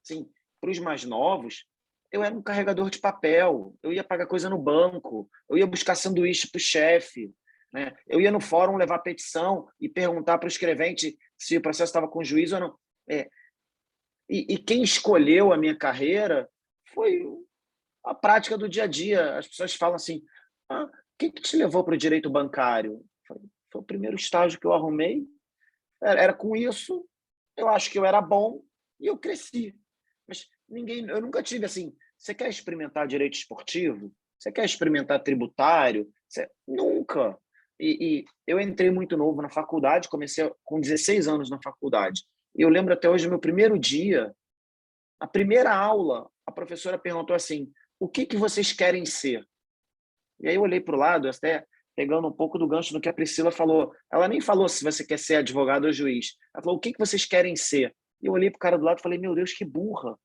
E: Assim, para os mais novos, eu era um carregador de papel, eu ia pagar coisa no banco, eu ia buscar sanduíche para o chefe, né? Eu ia no fórum levar petição e perguntar para o escrevente se o processo estava com juízo ou não. E quem escolheu a minha carreira foi a prática do dia a dia. As pessoas falam assim, o que te levou para o direito bancário? Foi o primeiro estágio que eu arrumei, era com isso, eu acho que eu era bom e eu cresci. Mas eu nunca tive assim, você quer experimentar direito esportivo? Você quer experimentar tributário? Nunca. E eu entrei muito novo na faculdade, comecei com 16 anos na faculdade. E eu lembro até hoje, meu primeiro dia, a primeira aula, a professora perguntou assim, o que vocês querem ser? E aí eu olhei para o lado, até pegando um pouco do gancho do que a Priscila falou. Ela nem falou se você quer ser advogado ou juiz. Ela falou, o que vocês querem ser? E eu olhei para o cara do lado e falei, meu Deus, que burra.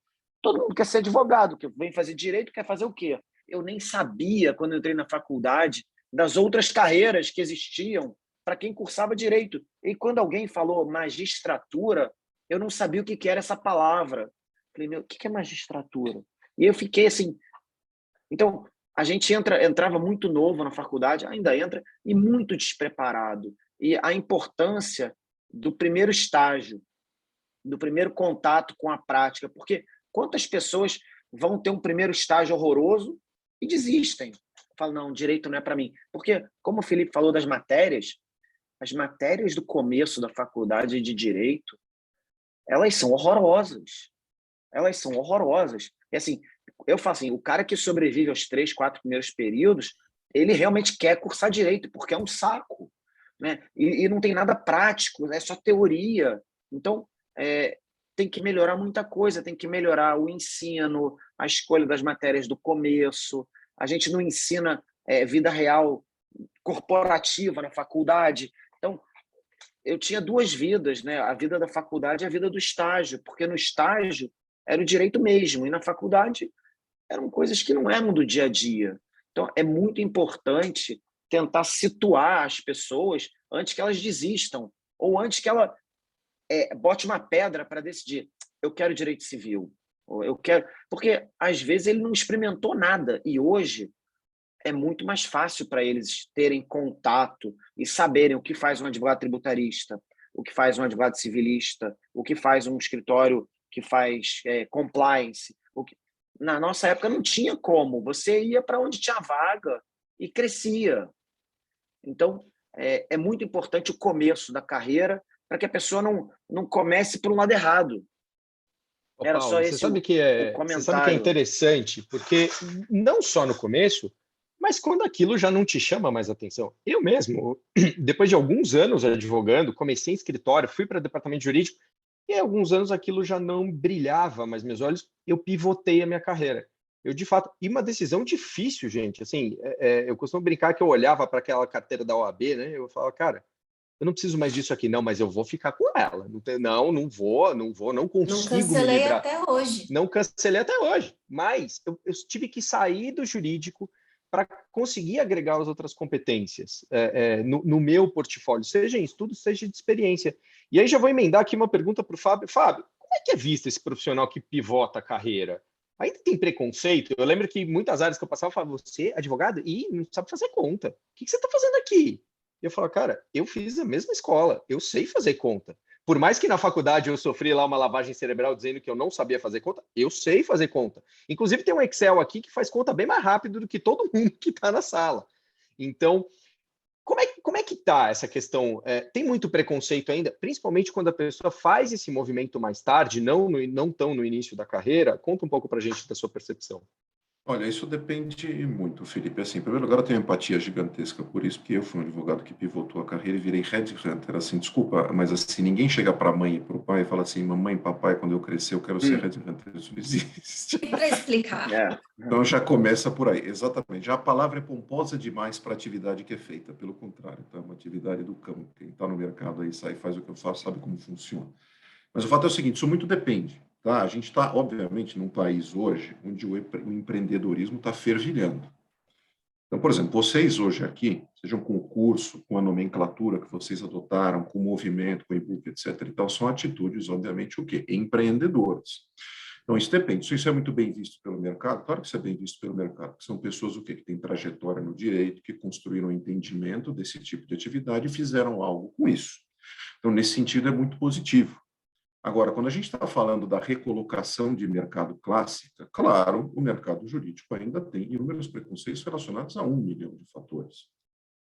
E: Todo mundo quer ser advogado, que vem fazer direito, quer fazer o quê? Eu nem sabia, quando eu entrei na faculdade, das outras carreiras que existiam para quem cursava direito. E quando alguém falou magistratura, eu não sabia o que era essa palavra. Falei, meu, o que é magistratura? E eu fiquei assim... Então, a gente entrava muito novo na faculdade, ainda entra, e muito despreparado. E a importância do primeiro estágio, do primeiro contato com a prática, porque quantas pessoas vão ter um primeiro estágio horroroso e desistem? Falam, não, direito não é para mim. Porque, como o Felipe falou das matérias, as matérias do começo da faculdade de direito, elas são horrorosas. Elas são horrorosas. E assim, eu falo assim, o cara que sobrevive aos 3, 4 primeiros períodos, ele realmente quer cursar direito, porque é um saco, né? E não tem nada prático, é só teoria. Então, tem que melhorar muita coisa, tem que melhorar o ensino, a escolha das matérias do começo. A gente não ensina vida real corporativa na faculdade. Então, eu tinha 2 vidas, né? A vida da faculdade e a vida do estágio, porque no estágio era o direito mesmo, e na faculdade eram coisas que não eram do dia a dia. Então, é muito importante tentar situar as pessoas antes que elas desistam, ou antes que ela bote uma pedra para decidir, eu quero direito civil, ou eu quero... Porque, às vezes, ele não experimentou nada, e hoje é muito mais fácil para eles terem contato e saberem o que faz um advogado tributarista, o que faz um advogado civilista, o que faz um escritório que faz compliance. Na nossa época não tinha como, você ia para onde tinha vaga e crescia. Então, é muito importante o começo da carreira para que a pessoa não comece por um lado errado.
C: Ô,
E: Era
C: Paulo,
E: só
C: você
E: esse
C: sabe
E: o
C: que é
E: comentário.
C: interessante, porque não só no começo, mas quando aquilo já não te chama mais atenção. Eu mesmo, depois de alguns anos advogando, comecei em escritório, fui para departamento jurídico, e há alguns anos aquilo já não brilhava mais meus olhos, eu pivotei a minha carreira. Eu, de fato, e uma decisão difícil, gente, assim, eu costumo brincar que eu olhava para aquela carteira da OAB, né, eu falava, cara, eu não preciso mais disso aqui, não, mas eu vou ficar com ela. Não vou, não consigo me
D: cancelei
C: livrar.
D: até hoje.
C: Não cancelei até hoje, mas eu tive que sair do jurídico para conseguir agregar as outras competências no meu portfólio, seja em estudo, seja de experiência. E aí já vou emendar aqui uma pergunta para o Fábio. Fábio, como é que é visto esse profissional que pivota a carreira? Ainda tem preconceito? Eu lembro que muitas áreas que eu passava, eu falava, você é advogado? Ih, não sabe fazer conta. O que você está fazendo aqui? E eu falo, cara, eu fiz a mesma escola, eu sei fazer conta. Por mais que na faculdade eu sofri lá uma lavagem cerebral dizendo que eu não sabia fazer conta, eu sei fazer conta. Inclusive tem um Excel aqui que faz conta bem mais rápido do que todo mundo que está na sala. Então, como é que está essa questão? Tem muito preconceito ainda, principalmente quando a pessoa faz esse movimento mais tarde, não tão no início da carreira? Conta um pouco para a gente da sua percepção.
G: Olha, isso depende muito, Felipe. Assim, em primeiro lugar, eu tenho empatia gigantesca por isso, porque eu fui um advogado que pivotou a carreira e virei headhunter. Assim, desculpa, mas assim, ninguém chega para a mãe e para o pai e fala assim, mamãe, papai, quando eu crescer, eu quero ser headhunter. Isso não existe.
D: E para explicar.
G: Então já começa por aí, exatamente. Já a palavra é pomposa demais para a atividade que é feita, pelo contrário, tá? Uma atividade do campo. Quem está no mercado aí, sai, faz o que eu faço, sabe como funciona. Mas o fato é o seguinte, isso muito depende. Tá? A gente está, obviamente, num país hoje onde o empreendedorismo está fervilhando. Então, por exemplo, vocês hoje aqui, sejam com o curso, com a nomenclatura que vocês adotaram, com o movimento, com o e-book, etc. e tal, são atitudes, obviamente, o quê? Empreendedoras. Então, isso depende. Se isso é muito bem visto pelo mercado, claro que isso é bem visto pelo mercado, que são pessoas o quê? Que têm trajetória no direito, que construíram um entendimento desse tipo de atividade e fizeram algo com isso. Então, nesse sentido, é muito positivo. Agora, quando a gente está falando da recolocação de mercado clássica, claro, o mercado jurídico ainda tem inúmeros preconceitos relacionados a 1 milhão de fatores.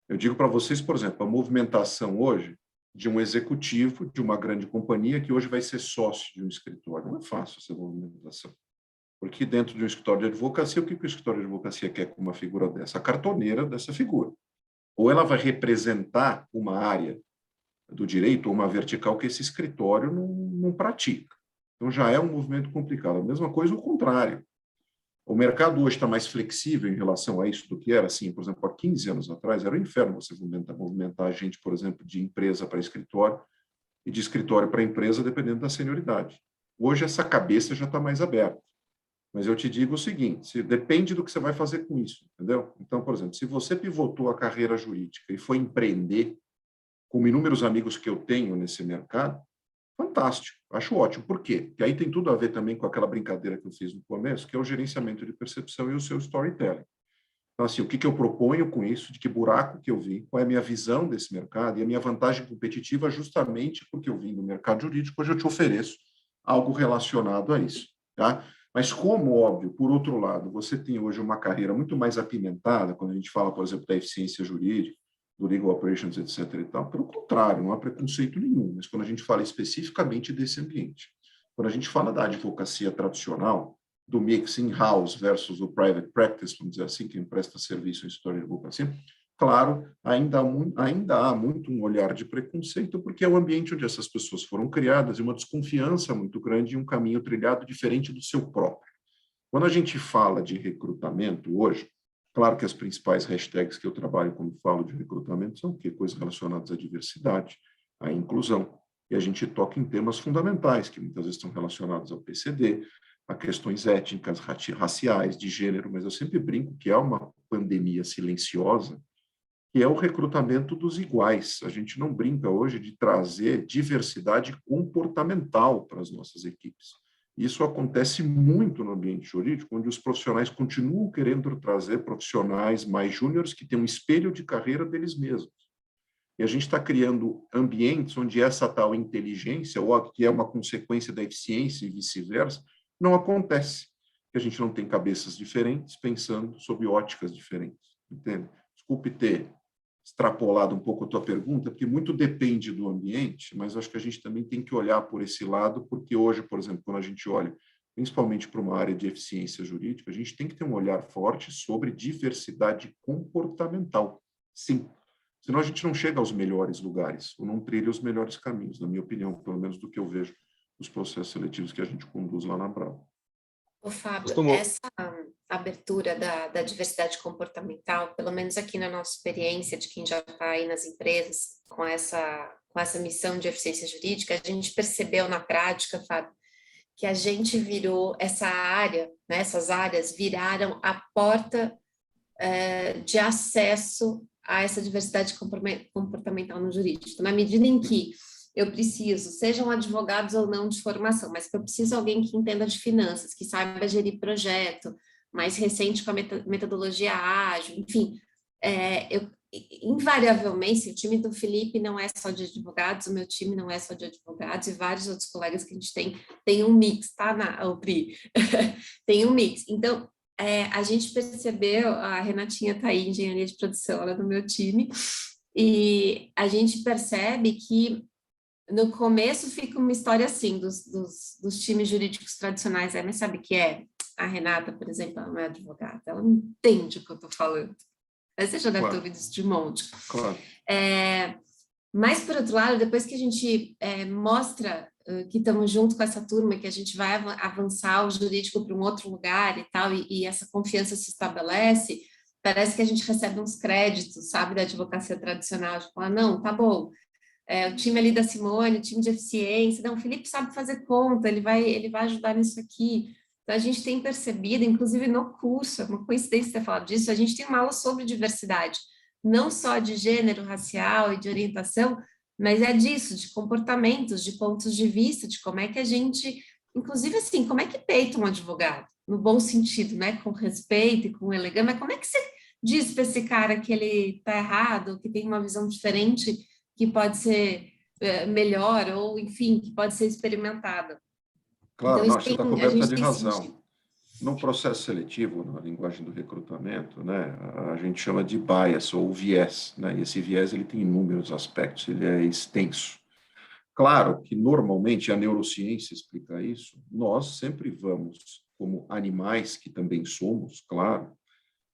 G: Eu digo para vocês, por exemplo, a movimentação hoje de um executivo de uma grande companhia que hoje vai ser sócio de um escritório. Não é fácil essa movimentação. Porque dentro de um escritório de advocacia, o que o escritório de advocacia quer com uma figura dessa? A cartoneira dessa figura. Ou ela vai representar uma área do direito, ou uma vertical que esse escritório não pratica. Então, já é um movimento complicado. A mesma coisa, o contrário. O mercado hoje está mais flexível em relação a isso do que era, assim, por exemplo, há 15 anos atrás, era um inferno você movimentar a gente, por exemplo, de empresa para escritório e de escritório para empresa, dependendo da senioridade. Hoje, essa cabeça já está mais aberta. Mas eu te digo o seguinte, depende do que você vai fazer com isso, entendeu? Então, por exemplo, se você pivotou a carreira jurídica e foi empreender, como inúmeros amigos que eu tenho nesse mercado, fantástico, acho ótimo. Por quê? Porque aí tem tudo a ver também com aquela brincadeira que eu fiz no começo, que é o gerenciamento de percepção e o seu storytelling. Então, assim, o que eu proponho com isso, de que buraco que eu vim, qual é a minha visão desse mercado e a minha vantagem competitiva, justamente porque eu vim do mercado jurídico, hoje eu te ofereço algo relacionado a isso, tá? Mas como, óbvio, por outro lado, você tem hoje uma carreira muito mais apimentada, quando a gente fala, por exemplo, da eficiência jurídica, do legal operations, etc. e tal, pelo contrário, não há preconceito nenhum, mas quando a gente fala especificamente desse ambiente, quando a gente fala da advocacia tradicional, do mix in-house versus o private practice, vamos dizer assim, quem presta serviço em história de advocacia, claro, ainda há muito um olhar de preconceito, porque é o ambiente onde essas pessoas foram criadas e uma desconfiança muito grande e um caminho trilhado diferente do seu próprio. Quando a gente fala de recrutamento hoje, claro que as principais hashtags que eu trabalho quando falo de recrutamento são o quê? Coisas relacionadas à diversidade, à inclusão, e a gente toca em temas fundamentais, que muitas vezes estão relacionados ao PCD, a questões étnicas, raciais, de gênero, mas eu sempre brinco que há uma pandemia silenciosa, que é o recrutamento dos iguais. A gente não brinca hoje de trazer diversidade comportamental para as nossas equipes. Isso acontece muito no ambiente jurídico, onde os profissionais continuam querendo trazer profissionais mais júniores que têm um espelho de carreira deles mesmos. E a gente está criando ambientes onde essa tal inteligência, ou que é uma consequência da eficiência e vice-versa, não acontece. Porque a gente não tem cabeças diferentes pensando sob óticas diferentes. Entende? Desculpe ter extrapolado um pouco a tua pergunta, porque muito depende do ambiente, mas acho que a gente também tem que olhar por esse lado, porque hoje, por exemplo, quando a gente olha principalmente para uma área de eficiência jurídica, a gente tem que ter um olhar forte sobre diversidade comportamental. Sim. Senão a gente não chega aos melhores lugares, ou não trilha os melhores caminhos, na minha opinião, pelo menos do que eu vejo nos processos seletivos que a gente conduz lá na Bravo.
D: Ô, Fábio, essa abertura da diversidade comportamental, pelo menos aqui na nossa experiência de quem já está aí nas empresas com essa missão de eficiência jurídica, a gente percebeu na prática, Fábio, que a gente virou essa área, né, essas áreas viraram a porta de acesso a essa diversidade comportamental no jurídico, na medida em que eu preciso, sejam advogados ou não de formação, mas que eu preciso de alguém que entenda de finanças, que saiba gerir projeto, mais recente com a metodologia ágil, enfim, invariavelmente, o time do Felipe não é só de advogados, o meu time não é só de advogados, e vários outros colegas que a gente tem um mix, tá, Pri? Tem um mix. Então, a gente percebeu, a Renatinha está aí, engenharia de produção, ela é do meu time, e a gente percebe que no começo fica uma história assim, dos times jurídicos tradicionais, mas sabe o que é? A Renata, por exemplo, ela não é advogada, ela não entende o que eu estou falando. Você já deve ter ouvido isso de monte.
G: Claro.
D: Mas, por outro lado, depois que a gente mostra que estamos junto com essa turma, que a gente vai avançar o jurídico para um outro lugar e tal, e essa confiança se estabelece, parece que a gente recebe uns créditos, sabe, da advocacia tradicional, de falar, não, tá bom, o time ali da Simone, o time de eficiência, não, o Felipe sabe fazer conta, ele vai ajudar nisso aqui. Então, a gente tem percebido, inclusive no curso, é uma coincidência ter falado disso, a gente tem uma aula sobre diversidade, não só de gênero, racial e de orientação, mas é disso, de comportamentos, de pontos de vista, de como é que a gente, inclusive assim, como é que peita um advogado, no bom sentido, né, com respeito e com elegância, mas como é que você diz para esse cara que ele está errado, que tem uma visão diferente, que pode ser melhor, ou enfim, que pode ser experimentada.
G: Claro,
D: então,
G: você está coberta de razão. No processo seletivo, na linguagem do recrutamento, né, a gente chama de bias ou viés, né, e esse viés ele tem inúmeros aspectos, ele é extenso. Claro que, normalmente, a neurociência explica isso, nós sempre vamos, como animais que também somos, claro,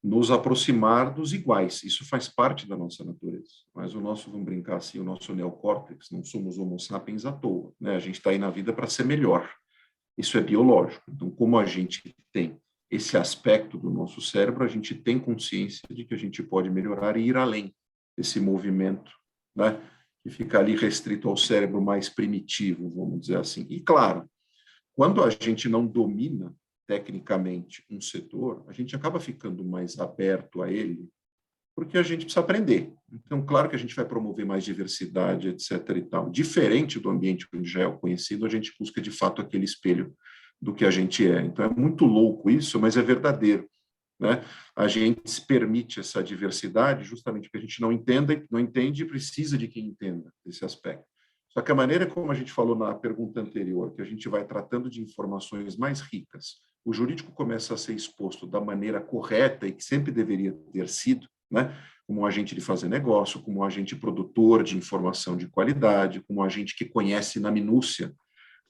G: nos aproximar dos iguais, isso faz parte da nossa natureza, mas o nosso, vamos brincar assim, o nosso neocórtex, não somos homo sapiens à toa, né, a gente está aí na vida para ser melhor. Isso é biológico. Então, como a gente tem esse aspecto do nosso cérebro, a gente tem consciência de que a gente pode melhorar e ir além desse movimento, né, que fica ali restrito ao cérebro mais primitivo, vamos dizer assim. E, claro, quando a gente não domina tecnicamente um setor, a gente acaba ficando mais aberto a ele, porque a gente precisa aprender. Então, claro que a gente vai promover mais diversidade, etc. e tal. Diferente do ambiente onde já é o conhecido, a gente busca, de fato, aquele espelho do que a gente é. Então, é muito louco isso, mas é verdadeiro, né? A gente se permite essa diversidade justamente porque a gente não entende e precisa de quem entenda esse aspecto. Só que a maneira como a gente falou na pergunta anterior, que a gente vai tratando de informações mais ricas, o jurídico começa a ser exposto da maneira correta e que sempre deveria ter sido, né? Como um agente de fazer negócio, como um agente produtor de informação de qualidade, como um agente que conhece na minúcia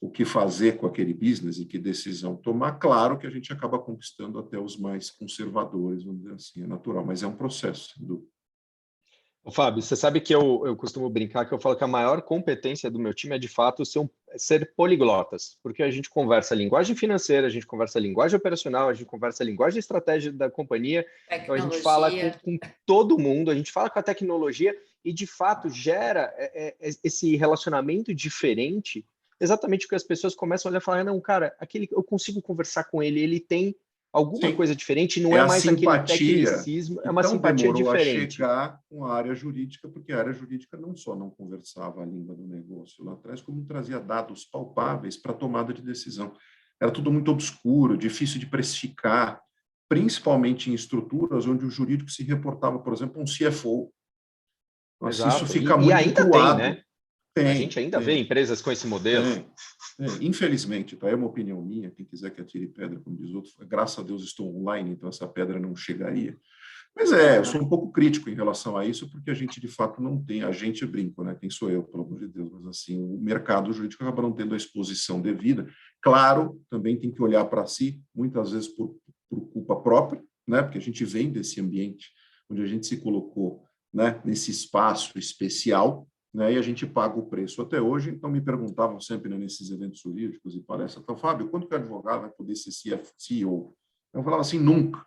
G: o que fazer com aquele business e que decisão tomar. Claro que a gente acaba conquistando até os mais conservadores, vamos dizer assim, é natural, mas é um processo.
C: Ô, Fábio, você sabe que eu costumo brincar que eu falo que a maior competência do meu time é, de fato, ser poliglotas, porque a gente conversa a linguagem financeira, a gente conversa a linguagem operacional, a gente conversa a linguagem estratégica da companhia, então a gente fala com todo mundo, a gente fala com a tecnologia e, de fato, gera esse relacionamento diferente, exatamente porque as pessoas começam a olhar e falar, não, cara, eu consigo conversar com ele, ele tem alguma coisa diferente, não é mais aquele tecnicismo, é uma simpatia diferente.
G: A chegar com a área jurídica, porque a área jurídica não só não conversava a língua do negócio lá atrás, como trazia dados palpáveis para a tomada de decisão. Era tudo muito obscuro, difícil de precificar, principalmente em estruturas onde o jurídico se reportava, por exemplo, a um CFO. Então, isso fica muito
C: ainda
G: encruado.
C: tem, né? A gente ainda vê empresas com esse modelo.
G: Infelizmente, tá? É uma opinião minha, quem quiser que atire pedra, como diz outro, graças a Deus estou online, então essa pedra não chegaria. Mas eu sou um pouco crítico em relação a isso, porque a gente, de fato, não tem, a gente brinco, né? Quem sou eu, pelo amor de Deus, mas assim, o mercado jurídico acaba não tendo a exposição devida. Claro, também tem que olhar para si, muitas vezes por culpa própria, né? Porque a gente vem desse ambiente onde a gente se colocou, né, nesse espaço especial, né, e a gente paga o preço até hoje. Então, me perguntavam sempre, né, nesses eventos jurídicos e palestras, então, Fábio, quando que o advogado vai poder ser CEO? Eu falava assim, nunca.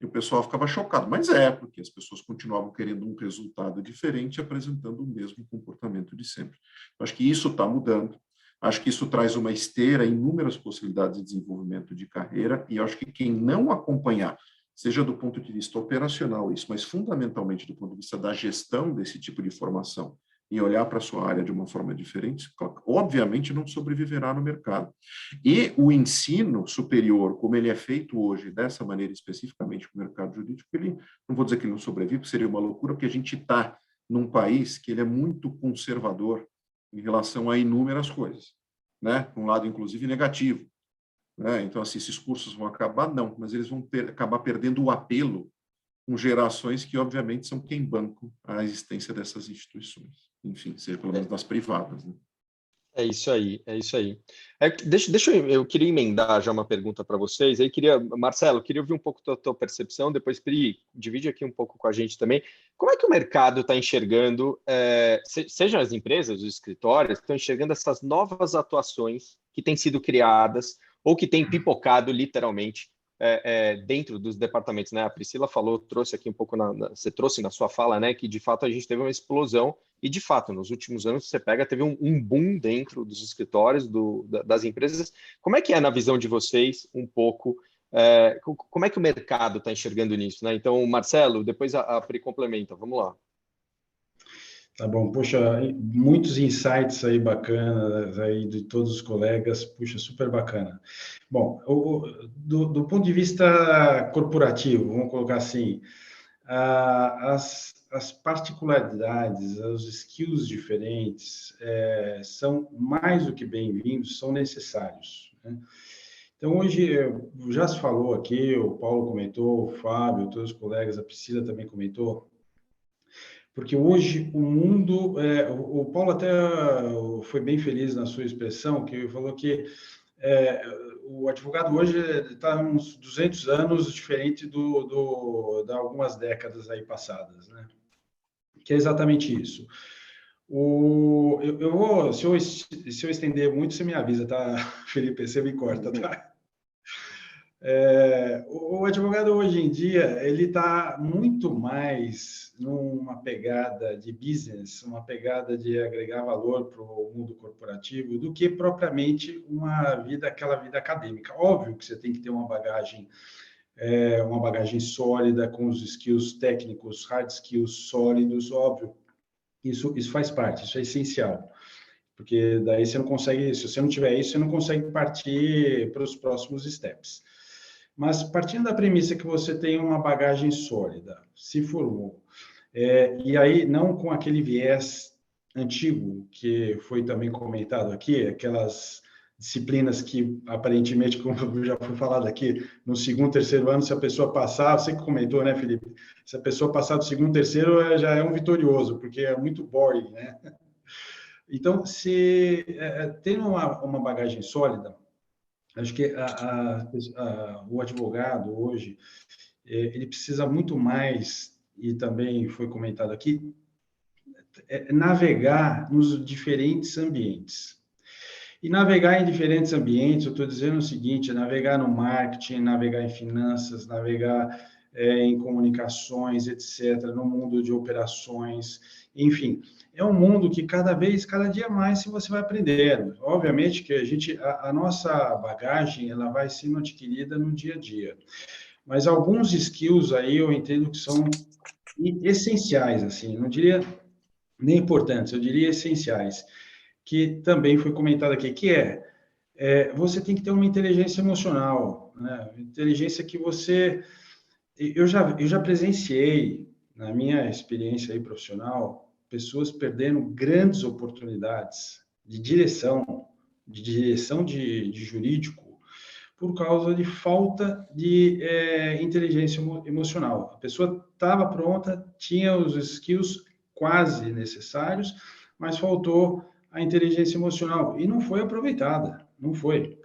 G: E o pessoal ficava chocado, mas porque as pessoas continuavam querendo um resultado diferente, apresentando o mesmo comportamento de sempre. Eu acho que isso está mudando, acho que isso traz uma esteira, inúmeras possibilidades de desenvolvimento de carreira, e eu acho que quem não acompanhar, seja do ponto de vista operacional isso, mas fundamentalmente do ponto de vista da gestão desse tipo de formação, e olhar para a sua área de uma forma diferente, obviamente não sobreviverá no mercado. E o ensino superior, como ele é feito hoje, dessa maneira especificamente no mercado jurídico, ele, não vou dizer que ele não sobrevive, porque seria uma loucura, porque a gente está num país que ele é muito conservador em relação a inúmeras coisas, né? Um lado, inclusive, negativo. Né? Então, assim, esses cursos vão acabar? Não, mas eles vão acabar perdendo o apelo com gerações que, obviamente, são quem bancam a existência dessas instituições. Enfim, seja pelo menos das privadas. Né?
C: É isso aí, é isso aí. Eu queria emendar já uma pergunta para vocês. Aí Marcelo, queria ouvir um pouco da tua percepção, depois Pri, divide aqui um pouco com a gente também. Como é que o mercado está enxergando, sejam as empresas, os escritórios, estão enxergando essas novas atuações que têm sido criadas ou que têm pipocado literalmente dentro dos departamentos, né? A Priscila trouxe aqui um pouco, você trouxe na sua fala, né, que de fato a gente teve uma explosão e de fato nos últimos anos teve um boom dentro dos escritórios, das empresas. Como é que é na visão de vocês um pouco? Como é que o mercado está enxergando nisso, né? Então, Marcelo, depois a Pri complementa. Vamos lá.
H: Tá bom, puxa, muitos insights aí bacanas aí de todos os colegas, puxa, super bacana. Bom, do ponto de vista corporativo, vamos colocar assim, as particularidades, os skills diferentes são mais do que bem-vindos, são necessários, né? Então, hoje, já se falou aqui, o Paulo comentou, o Fábio, todos os colegas, a Priscila também comentou, porque hoje o mundo, o Paulo até foi bem feliz na sua expressão, que falou que o advogado hoje está uns 200 anos diferente de algumas décadas aí passadas, né? Que é exatamente isso. Eu vou, se eu estender muito, você me avisa, tá, Felipe? Você me corta, tá? O advogado hoje em dia ele está muito mais numa pegada de business, uma pegada de agregar valor para o mundo corporativo, do que propriamente aquela vida acadêmica. Óbvio que você tem que ter uma bagagem sólida, com os skills técnicos, hard skills sólidos, óbvio. Isso faz parte, isso é essencial. Porque daí você não consegue, se você não tiver isso, você não consegue partir para os próximos steps. Mas partindo da premissa que você tem uma bagagem sólida, se formou, e aí não com aquele viés antigo, que foi também comentado aqui, aquelas disciplinas que, aparentemente, como já foi falado aqui, no segundo, terceiro ano, se a pessoa passar, você que comentou, né, Felipe? Se a pessoa passar do segundo, terceiro, já é um vitorioso, porque é muito boring, né? Então, se tendo uma bagagem sólida, acho que o advogado hoje, ele precisa muito mais, e também foi comentado aqui, navegar nos diferentes ambientes. E navegar em diferentes ambientes, eu estou dizendo o seguinte, navegar no marketing, navegar em finanças, navegar em comunicações, etc., no mundo de operações, enfim, é um mundo que cada dia mais você vai aprendendo. Obviamente que a nossa bagagem, ela vai sendo adquirida no dia a dia. Mas alguns skills aí eu entendo que são essenciais, assim, não diria nem importantes, eu diria essenciais, que também foi comentado aqui, que você tem que ter uma inteligência emocional, né? Inteligência que você... Eu já presenciei, na minha experiência aí profissional, pessoas perdendo grandes oportunidades de direção de jurídico, por causa de falta de inteligência emocional. A pessoa estava pronta, tinha os skills quase necessários, mas faltou a inteligência emocional, e não foi aproveitada, não foi.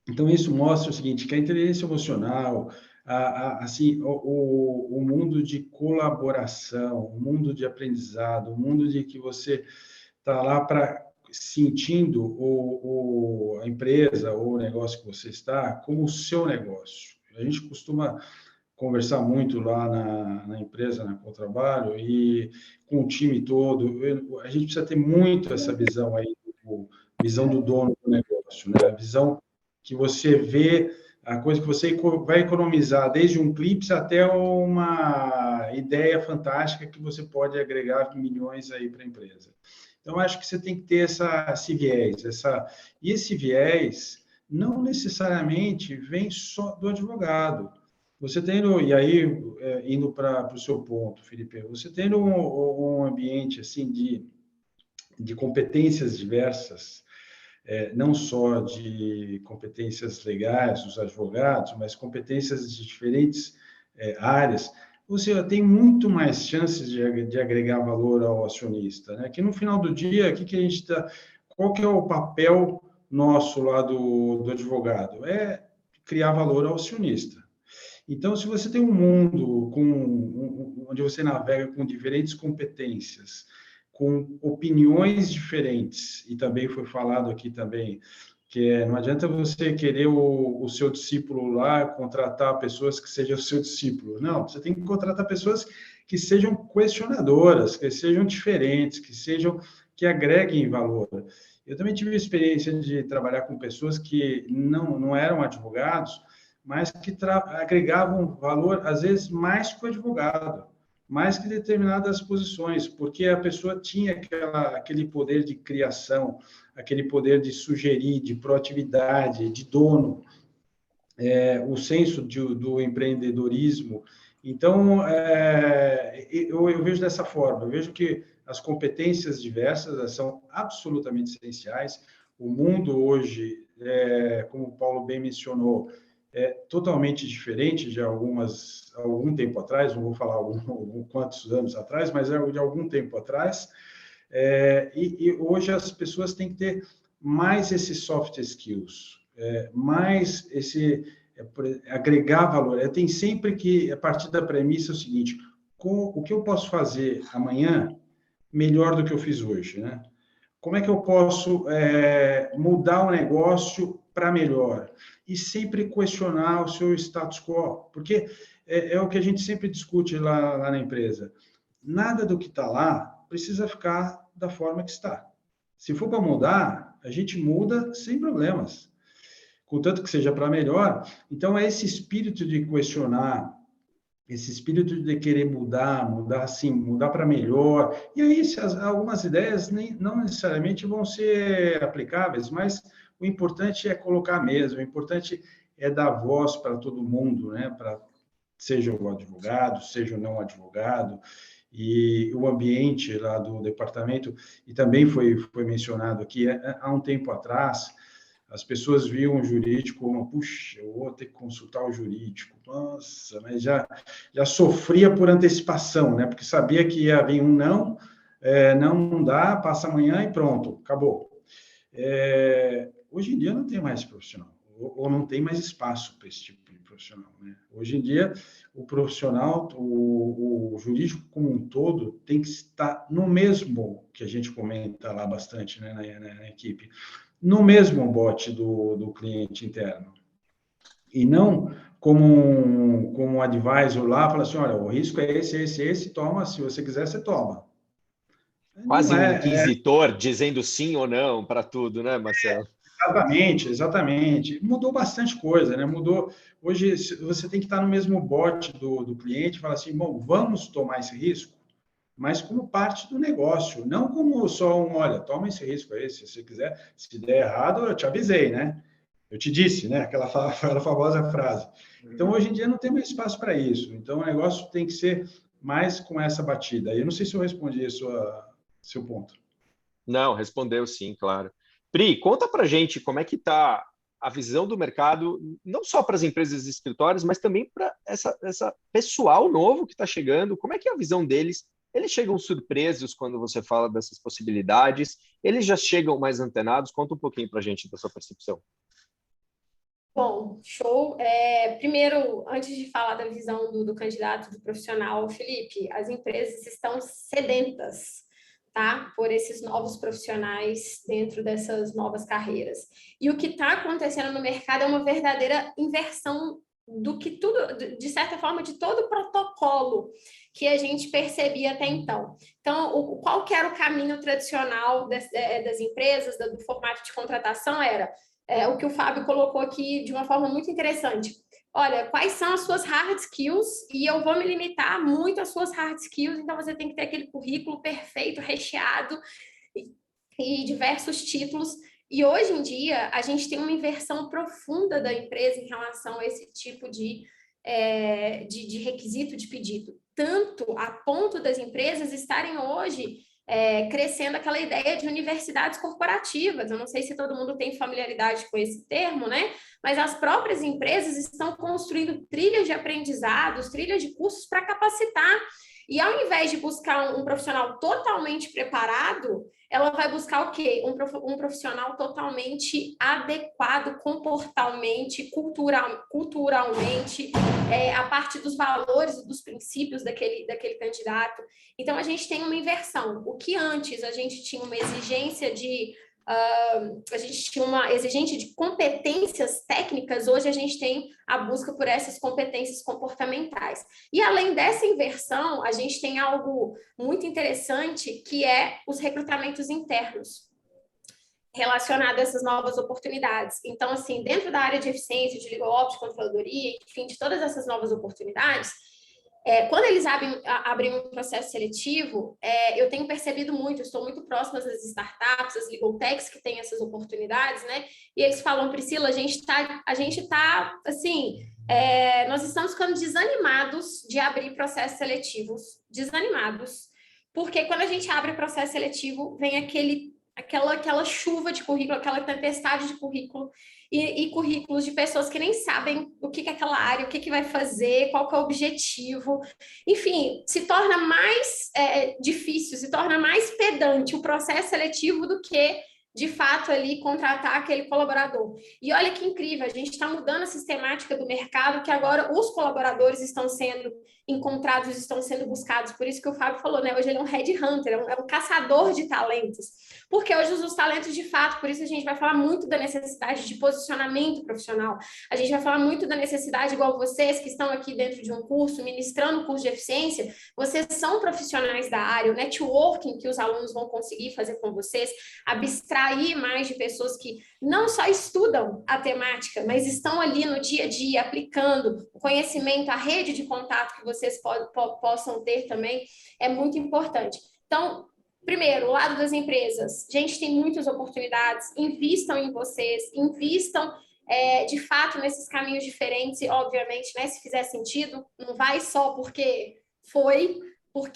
H: Então, isso mostra o seguinte, que a inteligência emocional, assim, o mundo de colaboração, o mundo de aprendizado, o mundo de que você está lá sentindo a empresa ou o negócio que você está como o seu negócio. A gente costuma conversar muito lá na empresa, na qual trabalho, e com o time todo. A gente precisa ter muito essa visão aí, visão do dono do negócio, né? A visão que você vê a coisa que você vai economizar, desde um clipe até uma ideia fantástica que você pode agregar milhões aí para a empresa. Então, acho que você tem que ter esse viés. E esse viés não necessariamente vem só do advogado. Você tendo, e aí, indo para o seu ponto, Felipe, você tendo um ambiente assim de competências diversas, não só de competências legais dos advogados, mas competências de diferentes áreas, você tem muito mais chances de agregar valor ao acionista, né? Que no final do dia, qual que é o papel nosso lá do advogado? É criar valor ao acionista. Então, se você tem um mundo onde você navega com diferentes competências, com opiniões diferentes, e também foi falado aqui também, que não adianta você querer o seu discípulo lá, contratar pessoas que sejam o seu discípulo. Não, você tem que contratar pessoas que sejam questionadoras, que sejam diferentes, que agreguem valor. Eu também tive a experiência de trabalhar com pessoas que não eram advogados, mas que agregavam valor, às vezes, mais que o advogado, mais que determinadas posições, porque a pessoa tinha aquele poder de criação, aquele poder de sugerir, de proatividade, de dono, o senso do empreendedorismo. Então, eu vejo dessa forma, eu vejo que as competências diversas são absolutamente essenciais. O mundo hoje, como o Paulo bem mencionou, é totalmente diferente de algum tempo atrás, não vou falar quantos anos atrás, mas é de algum tempo atrás, e hoje as pessoas têm que ter mais esses soft skills, mais agregar valor. Tem sempre que, a partir da premissa, é o seguinte, o que eu posso fazer amanhã melhor do que eu fiz hoje, né? Como é que eu posso mudar o negócio para melhor e sempre questionar o seu status quo, porque é o que a gente sempre discute lá na empresa. Nada do que está lá precisa ficar da forma que está. Se for para mudar, a gente muda sem problemas, contanto que seja para melhor. Então, é esse espírito de questionar, esse espírito de querer mudar assim, mudar para melhor. E aí, algumas ideias não necessariamente vão ser aplicáveis, mas o importante é colocar mesmo, o importante é dar voz para todo mundo, né? Seja o advogado, seja o não advogado, e o ambiente lá do departamento, e também foi mencionado aqui, há um tempo atrás, as pessoas viam o jurídico como, puxa, eu vou ter que consultar o jurídico, nossa, mas já sofria por antecipação, né? Porque sabia que ia vir um não dá, passa amanhã e pronto, acabou. Hoje em dia não tem mais profissional, ou não tem mais espaço para esse tipo de profissional, né? Hoje em dia, o profissional, o jurídico como um todo, tem que estar no mesmo, que a gente comenta lá bastante, né, na equipe, no mesmo bote do cliente interno. E não como um advisor lá, fala assim, olha, o risco é esse, toma, se você quiser, você toma.
C: Quase um inquisitor dizendo sim ou não para tudo, né, Marcelo?
H: Exatamente. Mudou bastante coisa, né? Mudou. Hoje, você tem que estar no mesmo bote do cliente e falar assim, bom, vamos tomar esse risco, mas como parte do negócio, não como só olha, toma esse risco aí, se você quiser, se der errado, eu te avisei, né? Eu te disse, né? Aquela famosa frase. Então, hoje em dia, não tem mais espaço para isso. Então, o negócio tem que ser mais com essa batida. Eu não sei se eu respondi seu ponto.
C: Não, respondeu sim, claro. Pri, conta para gente como é que está a visão do mercado, não só para as empresas e escritórios, mas também para essa pessoal novo que está chegando. Como é que é a visão deles? Eles chegam surpresos quando você fala dessas possibilidades? Eles já chegam mais antenados? Conta um pouquinho para a gente da sua percepção.
F: Bom, show. Primeiro, antes de falar da visão do candidato, do profissional, Felipe, as empresas estão sedentas, tá? Por esses novos profissionais dentro dessas novas carreiras. E o que está acontecendo no mercado é uma verdadeira inversão do que tudo, de certa forma, de todo o protocolo que a gente percebia até então. Então, qual que era o caminho tradicional das empresas, do formato de contratação era o que o Fábio colocou aqui de uma forma muito interessante. Olha, quais são as suas hard skills? E eu vou me limitar muito às suas hard skills, então você tem que ter aquele currículo perfeito, recheado e diversos títulos. E hoje em dia, a gente tem uma inversão profunda da empresa em relação a esse tipo de requisito, de pedido. Tanto a ponto das empresas estarem hoje crescendo aquela ideia de universidades corporativas. Eu não sei se todo mundo tem familiaridade com esse termo, né? Mas as próprias empresas estão construindo trilhas de aprendizados, trilhas de cursos para capacitar. E ao invés de buscar um profissional totalmente preparado, ela vai buscar o quê? Um profissional totalmente adequado comportalmente, culturalmente, a parte dos valores, dos princípios daquele candidato. Então, a gente tem uma inversão. O que antes a gente tinha uma exigência de competências técnicas, hoje a gente tem a busca por essas competências comportamentais. E além dessa inversão, a gente tem algo muito interessante, que é os recrutamentos internos relacionado a essas novas oportunidades. Então, assim, dentro da área de eficiência, de legal ops, de controladoria, enfim, de todas essas novas oportunidades, quando eles abrem um processo seletivo, eu tenho percebido muito, estou muito próxima das startups, as legal techs que têm essas oportunidades, né? E eles falam, Priscila, a gente tá assim, nós estamos ficando desanimados de abrir processos seletivos, desanimados, porque quando a gente abre processo seletivo, vem aquela chuva de currículo, aquela tempestade de currículo, e currículos de pessoas que nem sabem o que é aquela área, o que vai fazer, qual que é o objetivo. Enfim, se torna mais difícil, se torna mais pedante o processo seletivo do que, de fato, ali contratar aquele colaborador. E olha que incrível, a gente está mudando a sistemática do mercado, que agora os colaboradores estão sendo encontrados, estão sendo buscados. Por isso que o Fábio falou, né? Hoje ele é um headhunter, é um caçador de talentos. Porque hoje os talentos, de fato, por isso a gente vai falar muito da necessidade de posicionamento profissional. A gente vai falar muito da necessidade, igual vocês que estão aqui dentro de um curso, ministrando o curso de eficiência, vocês são profissionais da área, o networking que os alunos vão conseguir fazer com vocês, abstrair mais de pessoas que não só estudam a temática, mas estão ali no dia a dia, aplicando o conhecimento, a rede de contato que vocês possam ter também, é muito importante. Então, primeiro, o lado das empresas. Gente, tem muitas oportunidades, invistam em vocês, invistam de fato nesses caminhos diferentes e, obviamente, né, se fizer sentido, não vai só porque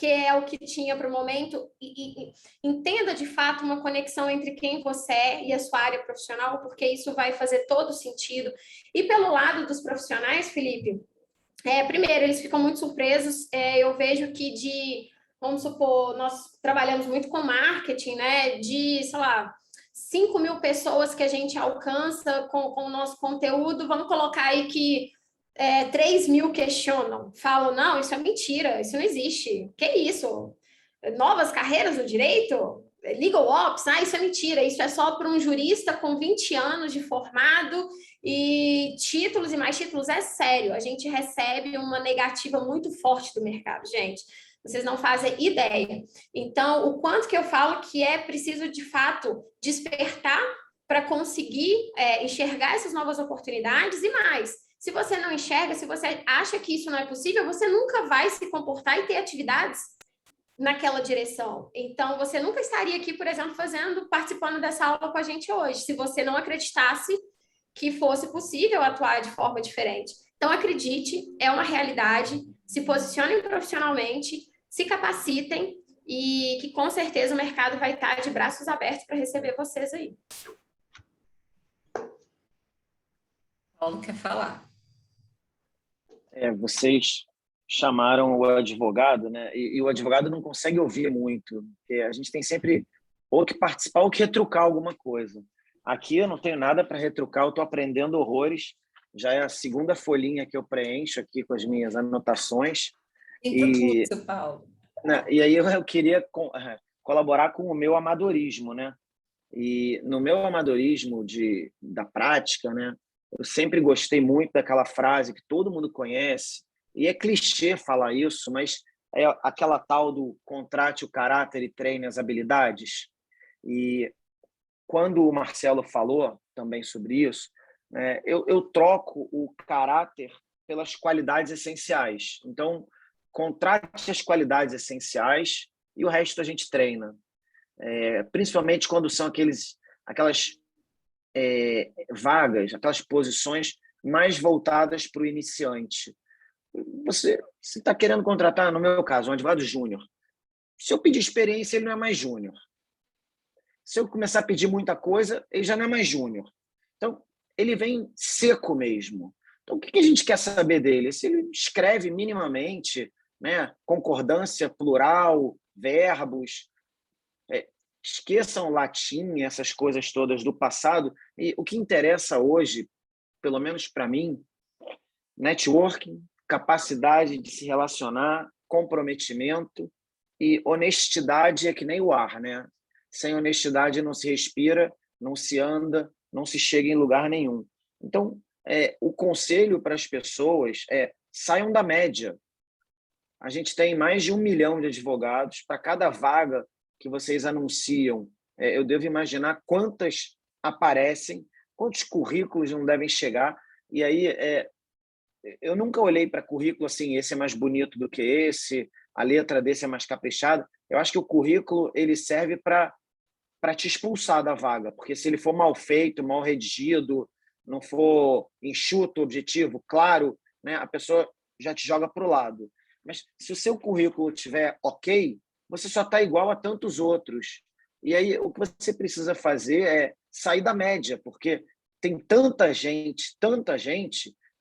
F: é o que tinha para o momento, e entenda de fato uma conexão entre quem você é e a sua área profissional, porque isso vai fazer todo sentido. E pelo lado dos profissionais, Felipe, primeiro, eles ficam muito surpresos, eu vejo que vamos supor, nós trabalhamos muito com marketing, né, de, sei lá, 5.000 pessoas que a gente alcança com o nosso conteúdo, vamos colocar aí que 3.000 questionam, falam, não, isso é mentira, isso não existe, que isso? Novas carreiras no direito? Legal Ops? Isso é mentira, isso é só para um jurista com 20 anos de formado e títulos e mais títulos, é sério, a gente recebe uma negativa muito forte do mercado, gente. Vocês não fazem ideia. Então, o quanto que eu falo que é preciso, de fato, despertar para conseguir enxergar essas novas oportunidades e mais. Se você não enxerga, se você acha que isso não é possível, você nunca vai se comportar e ter atividades naquela direção. Então, você nunca estaria aqui, por exemplo, participando dessa aula com a gente hoje, se você não acreditasse que fosse possível atuar de forma diferente. Então, acredite, é uma realidade, se posicionem profissionalmente, se capacitem e que com certeza o mercado vai estar de braços abertos para receber vocês aí.
D: Paulo quer falar.
E: Vocês chamaram o advogado, né? E o advogado não consegue ouvir muito, porque a gente tem sempre ou que participar ou que retrucar alguma coisa. Aqui eu não tenho nada para retrucar, eu estou aprendendo horrores, já é a segunda folhinha que eu preencho aqui com as minhas anotações.
D: E Paulo.
E: E aí eu queria colaborar com o meu amadorismo, né? E no meu amadorismo da prática, né? Eu sempre gostei muito daquela frase que todo mundo conhece, e é clichê falar isso, mas é aquela tal do contrate o caráter e treine as habilidades. E quando o Marcelo falou também sobre isso, né, eu troco o caráter pelas qualidades essenciais. Então, contrate as qualidades essenciais e o resto a gente treina. Principalmente quando são aquelas vagas, aquelas posições mais voltadas para o iniciante. Você está querendo contratar, no meu caso, um advogado júnior. Se eu pedir experiência, ele não é mais júnior. Se eu começar a pedir muita coisa, ele já não é mais júnior. Então, ele vem seco mesmo. Então, o que a gente quer saber dele? Se ele escreve minimamente, né, concordância plural, verbos, esqueçam o latim, essas coisas todas do passado. E o que interessa hoje, pelo menos para mim, networking, capacidade de se relacionar, comprometimento e honestidade é que nem o ar, né? Sem honestidade não se respira, não se anda, não se chega em lugar nenhum. Então, o conselho para as pessoas saiam da média. A gente tem mais de 1 milhão de advogados. Para cada vaga que vocês anunciam, eu devo imaginar quantas aparecem, quantos currículos não devem chegar. E aí, eu nunca olhei para currículo assim, esse é mais bonito do que esse, a letra desse é mais caprichada. Eu acho que o currículo ele serve para te expulsar da vaga, porque se ele for mal feito, mal redigido, não for enxuto, objetivo, claro, né, a pessoa já te joga para o lado. Mas se o seu currículo estiver ok, você só está igual a tantos outros. E aí o que você precisa fazer é sair da média, porque tem tanta gente,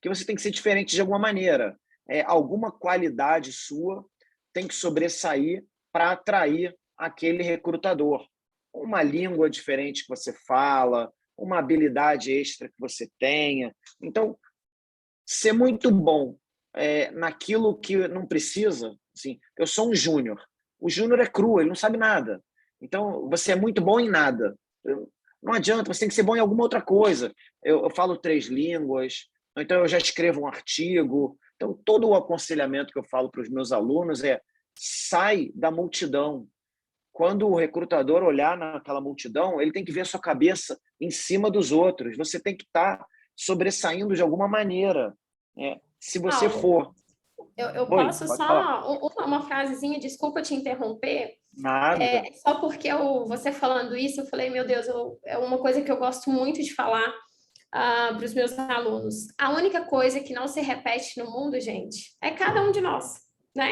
E: que você tem que ser diferente de alguma maneira. Alguma qualidade sua tem que sobressair para atrair aquele recrutador. uma língua diferente que você fala, uma habilidade extra que você tenha. Então, ser muito bom naquilo que não precisa. Assim, eu sou um júnior. O júnior é cru, ele não sabe nada. Então, você é muito bom em nada. Não adianta, você tem que ser bom em alguma outra coisa. Eu falo 3 línguas, então eu já escrevo um artigo. Então, todo o aconselhamento que eu falo para os meus alunos é: sai da multidão. Quando o recrutador olhar naquela multidão, ele tem que ver a sua cabeça em cima dos outros. Você tem que estar sobressaindo de alguma maneira. Se você for...
F: Eu
E: Oi,
F: posso
E: pode
F: só
E: falar.
F: uma frasezinha, desculpa te interromper.
E: Nada.
F: Só porque você falando isso, eu falei, meu Deus, é uma coisa que eu gosto muito de falar para os meus alunos. A única coisa que não se repete no mundo, gente, é cada um de nós, né?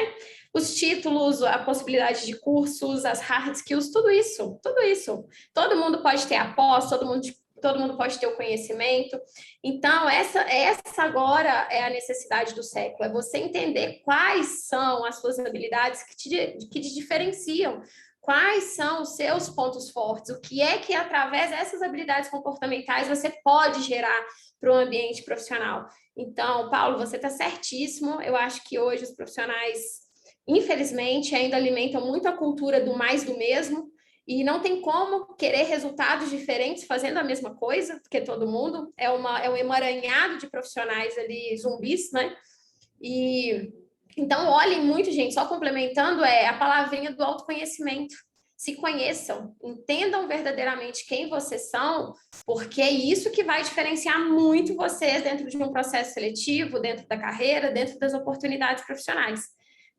F: Os títulos, a possibilidade de cursos, as hard skills, tudo isso, tudo isso. Todo mundo pode ter a pós, todo mundo pode ter o conhecimento. Então, essa agora é a necessidade do século, é você entender quais são as suas habilidades que te diferenciam, quais são os seus pontos fortes, o que é que, através dessas habilidades comportamentais, você pode gerar para o ambiente profissional. Então, Paulo, você está certíssimo. Eu acho que hoje os profissionais, infelizmente, ainda alimentam muito a cultura do mais do mesmo, e não tem como querer resultados diferentes fazendo a mesma coisa, porque todo mundo é um emaranhado de profissionais ali, zumbis, né? E então, olhem muito, gente, só complementando, a palavrinha do autoconhecimento. Se conheçam, entendam verdadeiramente quem vocês são, porque é isso que vai diferenciar muito vocês dentro de um processo seletivo, dentro da carreira, dentro das oportunidades profissionais.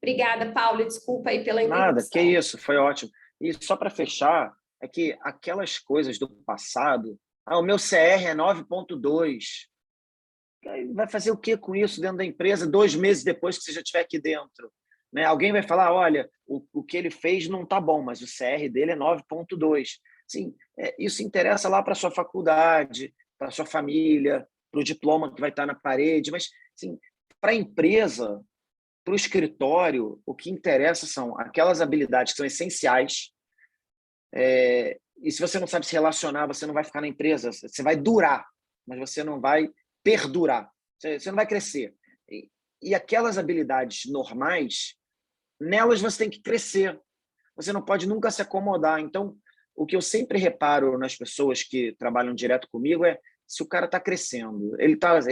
F: Obrigada, Paulo, desculpa aí pela interrupção.
E: Nada, que isso, foi ótimo. E só para fechar, é que aquelas coisas do passado, o meu CR é 9.2, vai fazer o que com isso dentro da empresa 2 meses depois que você já estiver aqui dentro? Né? Alguém vai falar, olha, o que ele fez não está bom, mas o CR dele é 9.2. Sim, isso interessa lá para a sua faculdade, para a sua família, para o diploma que vai estar na parede, mas sim, para a empresa, para o escritório, o que interessa são aquelas habilidades que são essenciais. E se você não sabe se relacionar, você não vai ficar na empresa, você vai durar, mas você não vai perdurar, você não vai crescer. E aquelas habilidades normais, nelas você tem que crescer, você não pode nunca se acomodar. Então, o que eu sempre reparo nas pessoas que trabalham direto comigo é se o cara está crescendo, se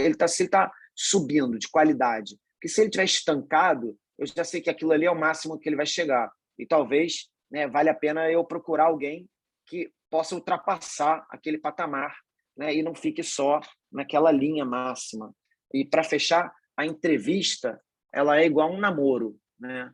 E: ele está subindo de qualidade. Porque se ele estiver estancado, eu já sei que aquilo ali é o máximo que ele vai chegar. E talvez, né, vale a pena eu procurar alguém que possa ultrapassar aquele patamar, né, e não fique só naquela linha máxima. E, para fechar, a entrevista ela é igual a um namoro. Né?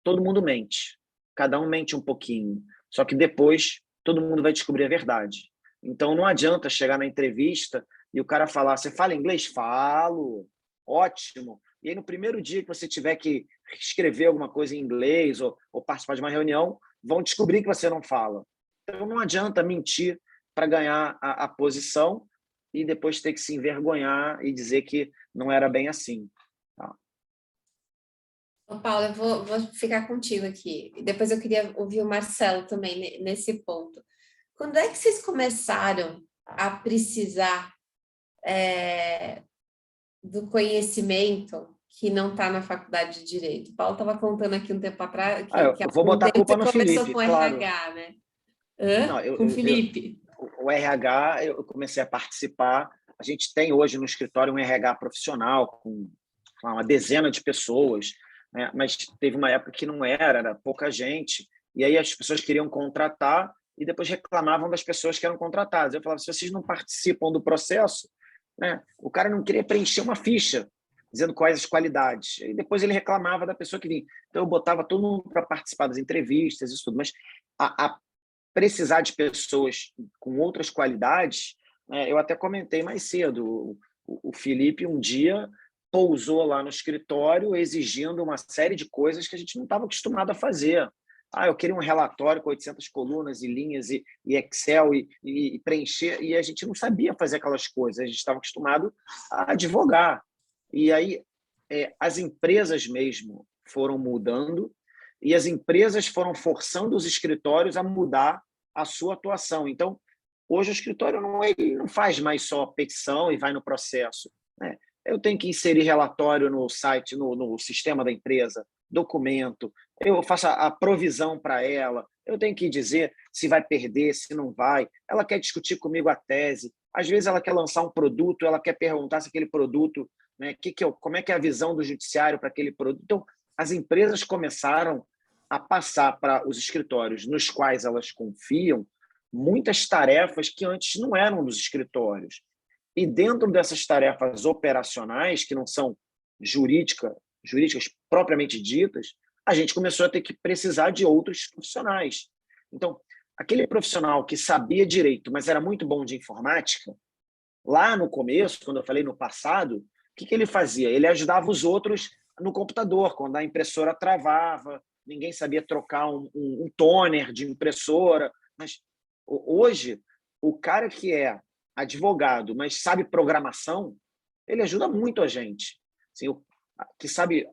E: Todo mundo mente. Cada um mente um pouquinho. Só que depois todo mundo vai descobrir a verdade. Então, não adianta chegar na entrevista e o cara falar, você fala inglês? Falo. Ótimo. E aí, no primeiro dia que você tiver que escrever alguma coisa em inglês ou participar de uma reunião, vão descobrir que você não fala. Então, não adianta mentir para ganhar a posição e depois ter que se envergonhar e dizer que não era bem assim. Tá?
D: Ô, Paulo, eu vou ficar contigo aqui. Depois eu queria ouvir o Marcelo também nesse ponto. Quando é que vocês começaram a precisar do conhecimento que não está na faculdade de Direito? O Paulo estava contando aqui um tempo atrás que
E: eu vou botar a culpa no
D: começou
E: Felipe,
D: com
E: claro.
D: RH, né? Com o Felipe.
E: O RH, eu comecei a participar. A gente tem hoje no escritório um RH profissional com uma dezena de pessoas, né? Mas teve uma época que não era pouca gente, e aí as pessoas queriam contratar e depois reclamavam das pessoas que eram contratadas. Eu falava, se vocês não participam do processo, né? O cara não queria preencher uma ficha dizendo quais as qualidades. E depois ele reclamava da pessoa que vinha. Então eu botava todo mundo para participar das entrevistas e tudo, mas a precisar de pessoas com outras qualidades, né? Eu até comentei mais cedo, o Felipe um dia pousou lá no escritório exigindo uma série de coisas que a gente não estava acostumado a fazer. Eu queria um relatório com 800 colunas e linhas e Excel e preencher, e a gente não sabia fazer aquelas coisas, a gente estava acostumado a advogar. E aí as empresas mesmo foram mudando e as empresas foram forçando os escritórios a mudar a sua atuação. Então, hoje o escritório ele não faz mais só petição e vai no processo, né? Eu tenho que inserir relatório no site, no sistema da empresa, documento, eu faço a provisão para ela, eu tenho que dizer se vai perder, se não vai, ela quer discutir comigo a tese, às vezes ela quer lançar um produto, ela quer perguntar se aquele produto, né, como é que é a visão do judiciário para aquele produto. Então, as empresas começaram a passar para os escritórios nos quais elas confiam muitas tarefas que antes não eram dos escritórios. E dentro dessas tarefas operacionais, que não são jurídicas propriamente ditas, a gente começou a ter que precisar de outros profissionais. Então, aquele profissional que sabia direito, mas era muito bom de informática, lá no começo, quando eu falei no passado, o que ele fazia? Ele ajudava os outros no computador, quando a impressora travava, ninguém sabia trocar um toner de impressora. Mas hoje, o cara que é advogado, mas sabe programação, ele ajuda muito a gente. Assim, que sabe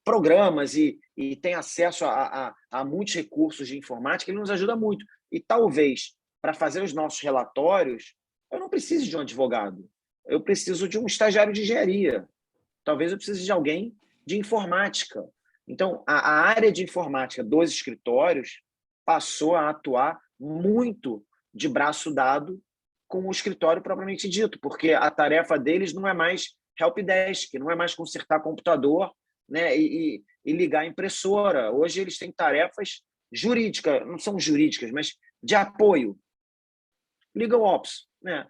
E: programas e tem acesso a muitos recursos de informática, ele nos ajuda muito. E talvez, para fazer os nossos relatórios, eu não preciso de um advogado, eu preciso de um estagiário de engenharia, talvez eu precise de alguém de informática. Então, a área de informática dos escritórios passou a atuar muito de braço dado com o escritório propriamente dito, porque a tarefa deles não é mais helpdesk, não é mais consertar computador, né, e ligar a impressora. Hoje eles têm tarefas jurídicas, não são jurídicas, mas de apoio. Legal Ops, né?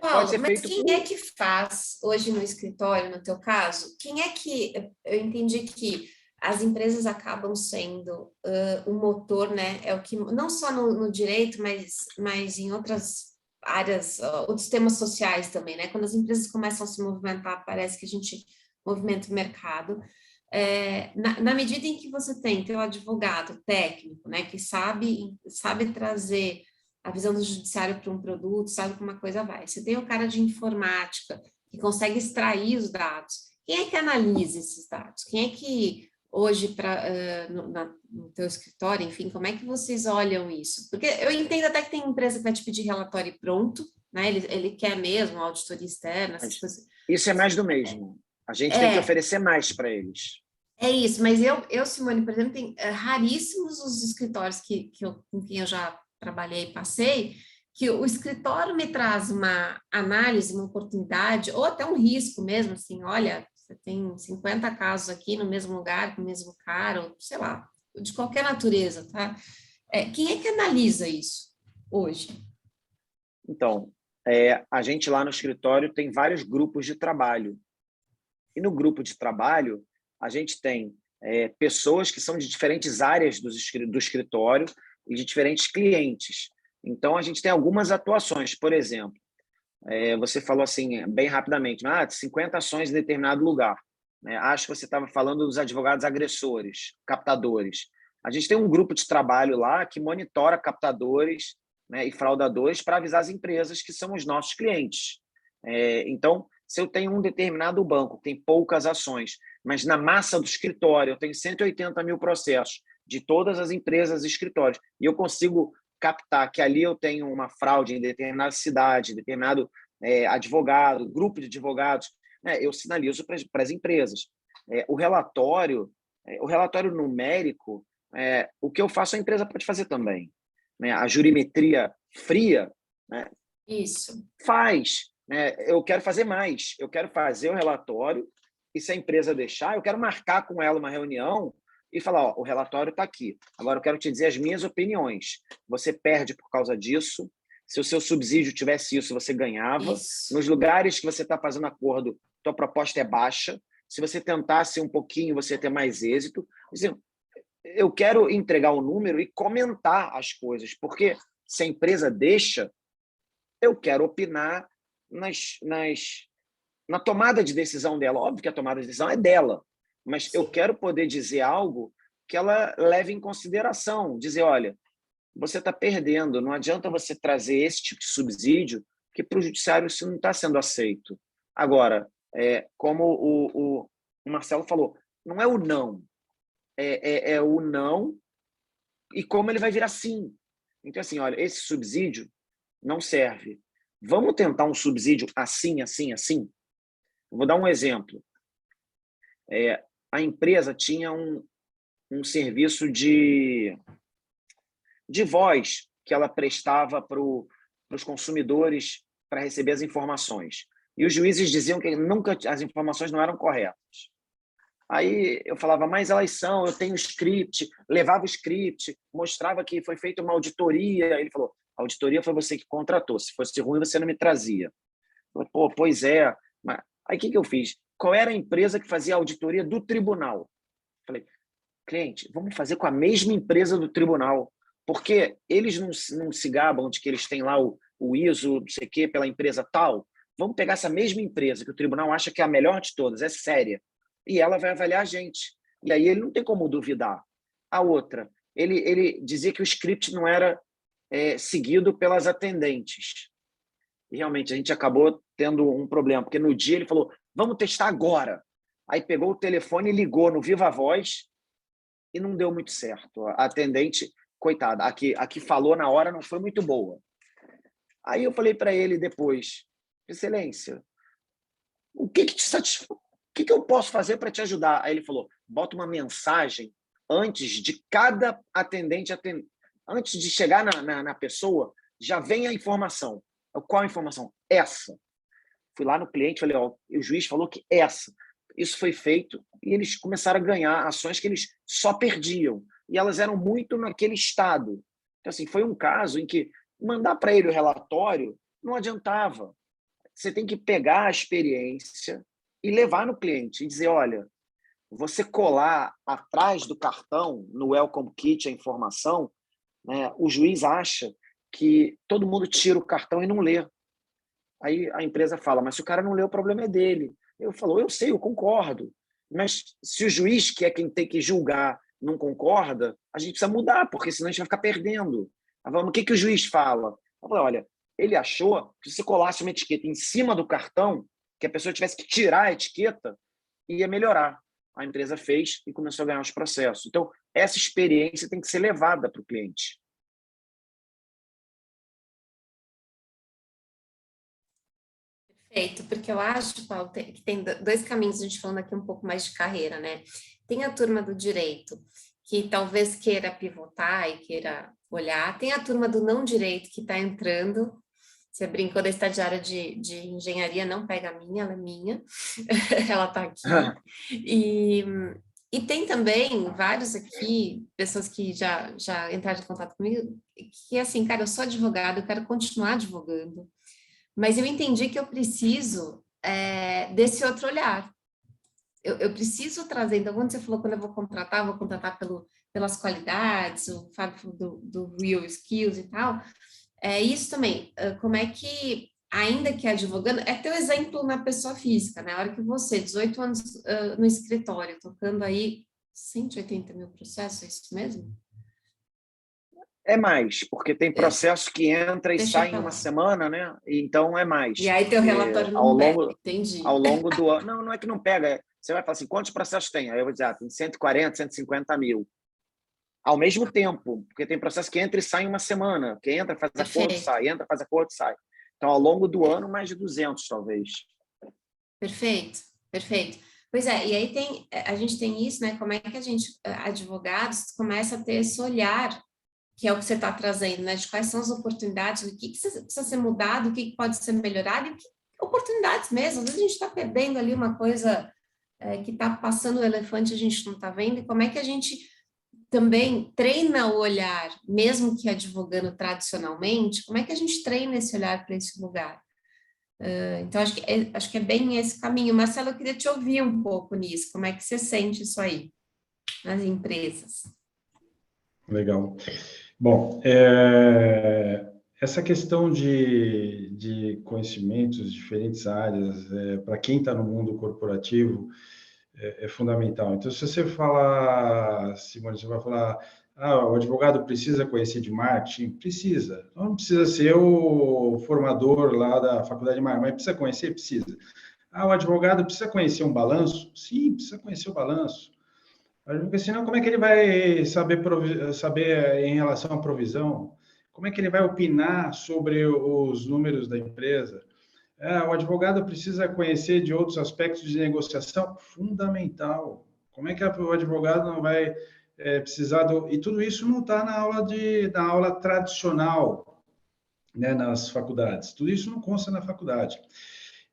D: Paulo,
E: pode ser
D: mas
E: feito
D: quem é que faz hoje no escritório, no teu caso? Quem é que... Eu entendi que as empresas acabam sendo o motor, né? É o que não só no direito, mas em outras áreas, outros temas sociais também, né? Quando as empresas começam a se movimentar, parece que a gente movimenta o mercado. Na medida em que você tem teu advogado técnico, né? Que sabe trazer a visão do judiciário para um produto, sabe como uma coisa vai. Você tem o cara de informática, que consegue extrair os dados. Quem é que analisa esses dados? Quem é que, hoje, no teu escritório, enfim, como é que vocês olham isso? Porque eu entendo até que tem empresa que vai te pedir relatório pronto, né? Ele quer mesmo auditoria externa, essas coisas.
E: Isso é mais do mesmo. A gente tem que oferecer mais para eles.
D: É isso, mas eu, Simone, por exemplo, tem raríssimos os escritórios com quem eu já trabalhei e passei, que o escritório me traz uma análise, uma oportunidade, ou até um risco mesmo, assim, olha, você tem 50 casos aqui no mesmo lugar, com o mesmo cara, ou sei lá, de qualquer natureza, tá? Quem é que analisa isso hoje?
E: Então, a gente lá no escritório tem vários grupos de trabalho. E no grupo de trabalho, a gente tem pessoas que são de diferentes áreas do escritório e de diferentes clientes. Então, a gente tem algumas atuações. Por exemplo, você falou assim, bem rapidamente, 50 ações em determinado lugar. Né? Acho que você estava falando dos advogados agressores, captadores. A gente tem um grupo de trabalho lá que monitora captadores, né, e fraudadores para avisar as empresas que são os nossos clientes. Então, se eu tenho um determinado banco que tem poucas ações, mas na massa do escritório eu tenho 180 mil processos de todas as empresas e escritórios, e eu consigo captar que ali eu tenho uma fraude em determinada cidade, determinado advogado, grupo de advogados, né, eu sinalizo para as empresas. O relatório numérico, o que eu faço a empresa pode fazer também. Né? A jurimetria fria, né,
D: Isso.
E: faz. Eu quero fazer mais, eu quero fazer o relatório e, se a empresa deixar, eu quero marcar com ela uma reunião e falar, o relatório está aqui. Agora eu quero te dizer as minhas opiniões. Você perde por causa disso. Se o seu subsídio tivesse isso, você ganhava.
D: Isso.
E: Nos lugares que você está fazendo acordo, tua proposta é baixa. Se você tentasse um pouquinho, você ia ter mais êxito. Eu quero entregar o número e comentar as coisas, porque se a empresa deixa, eu quero opinar na tomada de decisão dela. Óbvio que a tomada de decisão é dela, mas eu quero poder dizer algo que ela leve em consideração. Dizer, olha, você está perdendo, não adianta você trazer esse tipo de subsídio, que para o judiciário isso não está sendo aceito. Agora, como o Marcelo falou, não é o não, é o não e como ele vai virar sim. Então, assim, olha, esse subsídio não serve. Vamos tentar um subsídio assim, assim, assim? Vou dar um exemplo. A empresa tinha um serviço de voz que ela prestava para os consumidores para receber as informações. E os juízes diziam que nunca as informações não eram corretas. Aí eu falava, mas elas são, eu tenho script, levava o script, mostrava que foi feita uma auditoria. Ele falou, a auditoria foi você que contratou, se fosse ruim você não me trazia. Eu falei, pô, pois é. Mas... Aí o que eu fiz? Qual era a empresa que fazia a auditoria do tribunal? Eu falei, cliente, vamos fazer com a mesma empresa do tribunal, porque eles não se gabam de que eles têm lá o ISO, não sei o quê, pela empresa tal. Vamos pegar essa mesma empresa que o tribunal acha que é a melhor de todas, é séria, e ela vai avaliar a gente. E aí ele não tem como duvidar. A outra, ele dizia que o script não era seguido pelas atendentes. E realmente a gente acabou tendo um problema, porque no dia ele falou, vamos testar agora. Aí pegou o telefone e ligou no Viva Voz e não deu muito certo. A atendente, coitada, a que falou na hora não foi muito boa. Aí eu falei para ele depois, Excelência, o que te satisfaz? O que eu posso fazer para te ajudar? Aí ele falou, bota uma mensagem antes de cada atendente, antes de chegar na pessoa, já vem a informação. Qual a informação? Essa. Fui lá no cliente, falei, ó, o juiz falou que essa. Isso foi feito e eles começaram a ganhar ações que eles só perdiam. E elas eram muito naquele estado. Então, assim, foi um caso em que mandar para ele o relatório não adiantava. Você tem que pegar a experiência e levar no cliente e dizer, olha, você colar atrás do cartão, no Welcome Kit, a informação, né, o juiz acha que todo mundo tira o cartão e não lê. Aí a empresa fala, mas se o cara não lê, o problema é dele. Eu falo, eu sei, eu concordo. Mas se o juiz, que é quem tem que julgar, não concorda, a gente precisa mudar, porque senão a gente vai ficar perdendo. O que o juiz fala? Eu falo, olha, ele achou que se você colasse uma etiqueta em cima do cartão, que a pessoa tivesse que tirar a etiqueta, ia melhorar. A empresa fez e começou a ganhar os processos. Então, essa experiência tem que ser levada para o cliente.
D: Perfeito, porque eu acho, Paulo, que tem dois caminhos, a gente falando aqui um pouco mais de carreira, né? Tem a turma do direito, que talvez queira pivotar e queira olhar. Tem a turma do não direito, que está entrando. Você brincou da estagiária de engenharia, não pega a minha, ela é minha. Ela está aqui. E tem também vários aqui, pessoas que já entraram em contato comigo, que assim, cara, eu sou advogada, eu quero continuar advogando, mas eu entendi que eu preciso desse outro olhar. Eu preciso trazer, então, quando você falou, quando eu vou contratar pelas qualidades, o Fábio falou do real skills e tal, isso também, como é que, ainda que advogando, é teu exemplo na pessoa física, né? A hora que você, 18 anos no escritório, tocando aí 180 mil processos, é isso mesmo?
E: É mais, porque tem processo que entra e sai em uma semana, né? Então é mais.
D: E aí teu relatório não pega, entendi.
E: Ao longo do ano. Não é que não pega. Você vai falar assim, quantos processos tem? Aí eu vou dizer, tem 140, 150 mil. Ao mesmo tempo, porque tem processo que entra e sai em uma semana. Que entra, faz acordo, sai. Entra, faz acordo, sai. Então, ao longo do ano, mais de 200, talvez.
D: Perfeito, perfeito. Pois é, e aí a gente tem isso, né? Como é que a gente, advogados, começa a ter esse olhar, que é o que você está trazendo, né? De quais são as oportunidades, o que precisa ser mudado, o que pode ser melhorado, e oportunidades mesmo. Às vezes a gente está perdendo ali uma coisa que está passando o elefante, a gente não está vendo, e como é que a gente também treina o olhar, mesmo que advogando tradicionalmente, como é que a gente treina esse olhar para esse lugar? Então, acho que é bem esse caminho. Marcelo, eu queria te ouvir um pouco nisso, como é que você sente isso aí nas empresas?
H: Legal. Bom, essa questão de conhecimentos, diferentes áreas, para quem está no mundo corporativo, é fundamental. Então, se você falar, Simone, você vai falar, o advogado precisa conhecer de marketing? Precisa. Não precisa ser o formador lá da faculdade de marketing, mas precisa conhecer? Precisa. O advogado precisa conhecer um balanço? Sim, precisa conhecer o balanço. Porque senão, como é que ele vai saber em relação à provisão? Como é que ele vai opinar sobre os números da empresa? O advogado precisa conhecer de outros aspectos de negociação? Fundamental. Como é que o advogado não vai precisar E tudo isso não está na aula tradicional, né, nas faculdades. Tudo isso não consta na faculdade.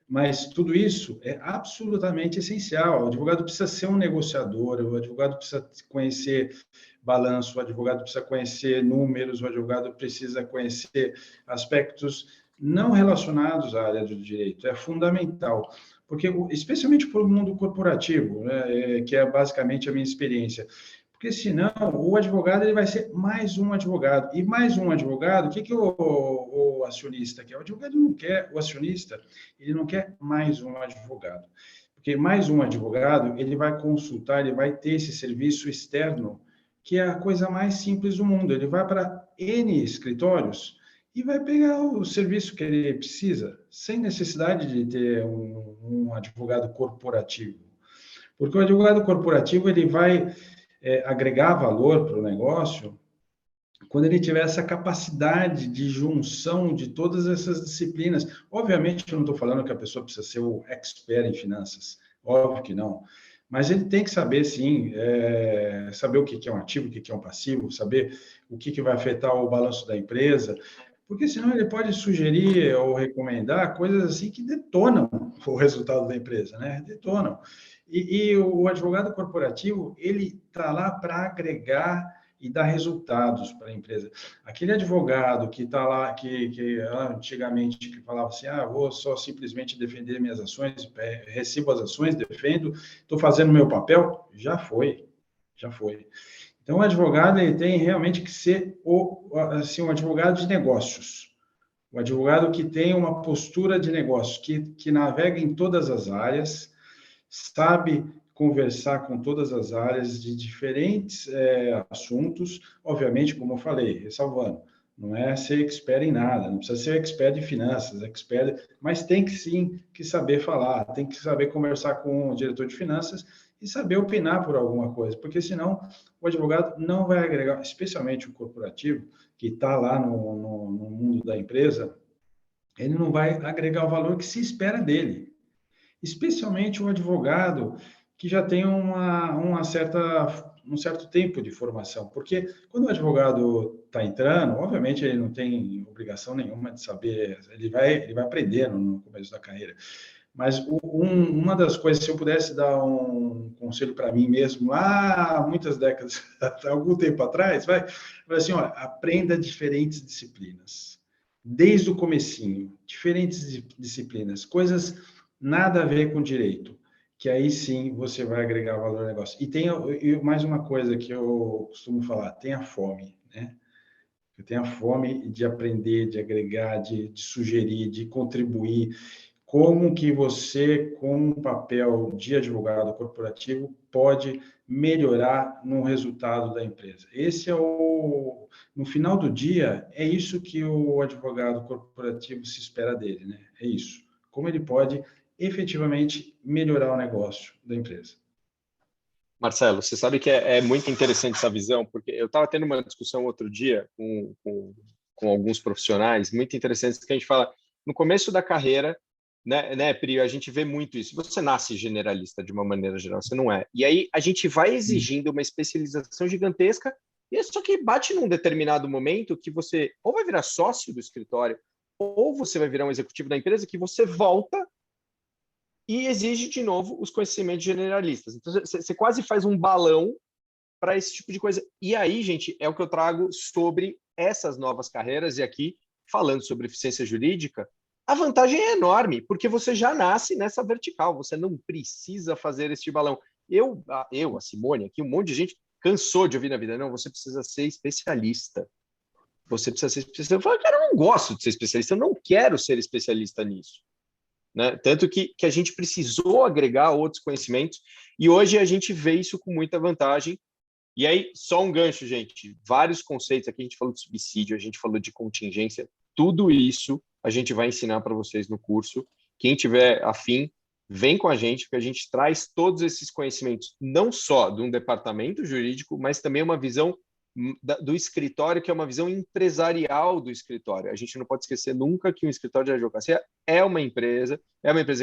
H: Mas tudo isso é absolutamente essencial. O advogado precisa ser um negociador, o advogado precisa conhecer balanço, o advogado precisa conhecer números, o advogado precisa conhecer aspectos não relacionados à área do direito. É fundamental, porque especialmente para o mundo corporativo, né, que é basicamente a minha experiência. Porque senão o advogado ele vai ser mais um advogado. E mais um advogado, o que o acionista quer? O advogado não quer, o acionista, ele não quer mais um advogado. Porque mais um advogado, ele vai consultar, ele vai ter esse serviço externo, que é a coisa mais simples do mundo. Ele vai para N escritórios e vai pegar o serviço que ele precisa, sem necessidade de ter um advogado corporativo. Porque o advogado corporativo, ele vai agregar valor para o negócio quando ele tiver essa capacidade de junção de todas essas disciplinas. Obviamente, eu não estou falando que a pessoa precisa ser o expert em finanças, óbvio que não, mas ele tem que saber, sim, saber o que é um ativo, o que é um passivo, saber o que vai afetar o balanço da empresa, porque senão ele pode sugerir ou recomendar coisas assim que detonam o resultado da empresa, né? Detonam. E o advogado corporativo, ele está lá para agregar e dar resultados para a empresa. Aquele advogado que está lá, que antigamente que falava assim, vou só simplesmente defender minhas ações, recebo as ações, defendo, estou fazendo meu papel, já foi. Então, o advogado ele tem realmente que ser um advogado de negócios. O advogado que tem uma postura de negócios, que navega em todas as áreas, sabe conversar com todas as áreas de diferentes assuntos, obviamente, como eu falei, ressalvando, não é ser expert em nada, não precisa ser expert em finanças, mas tem que sim que saber falar, tem que saber conversar com o diretor de finanças e saber opinar por alguma coisa, porque senão o advogado não vai agregar, especialmente o corporativo, que está lá no mundo da empresa, ele não vai agregar o valor que se espera dele. Especialmente o advogado que já tem um certo tempo de formação, porque quando o advogado está entrando, obviamente ele não tem obrigação nenhuma de saber, ele vai aprendendo no começo da carreira. Mas uma das coisas, se eu pudesse dar um conselho para mim mesmo, lá há muitas décadas, algum tempo atrás, vai assim, olha, aprenda diferentes disciplinas, desde o comecinho, diferentes disciplinas, coisas nada a ver com direito, que aí sim você vai agregar valor ao negócio. E mais uma coisa que eu costumo falar, tenha fome, né? Tenha fome de aprender, de agregar, de sugerir, de contribuir. Como que você, com um papel de advogado corporativo, pode melhorar no resultado da empresa? No final do dia, é isso que o advogado corporativo se espera dele, né? É isso. Como ele pode efetivamente melhorar o negócio da empresa.
C: Marcelo, você sabe que é muito interessante essa visão, porque eu estava tendo uma discussão outro dia com alguns profissionais muito interessantes, que a gente fala, no começo da carreira, né, Pri, a gente vê muito isso. Você nasce generalista de uma maneira geral, você não é. E aí a gente vai exigindo uma especialização gigantesca, e só que bate num determinado momento que você ou vai virar sócio do escritório, ou você vai virar um executivo da empresa, que você volta e exige de novo os conhecimentos generalistas. Então, você quase faz um balão para esse tipo de coisa. E aí, gente, é o que eu trago sobre essas novas carreiras, e aqui, falando sobre eficiência jurídica, a vantagem é enorme, porque você já nasce nessa vertical, você não precisa fazer este balão. A Simone, aqui, um monte de gente cansou de ouvir na vida, não, você precisa ser especialista. Você precisa ser especialista. Eu falo, cara, eu não gosto de ser especialista, eu não quero ser especialista nisso. Né? Tanto que a gente precisou agregar outros conhecimentos e hoje a gente vê isso com muita vantagem. E aí, só um gancho, gente, vários conceitos aqui, a gente falou de subsídio, a gente falou de contingência, tudo isso a gente vai ensinar para vocês no curso. Quem tiver afim, vem com a gente, porque a gente traz todos esses conhecimentos, não só de um departamento jurídico, mas também uma visão do escritório, que é uma visão empresarial do escritório. A gente não pode esquecer nunca que um escritório de advocacia é uma empresa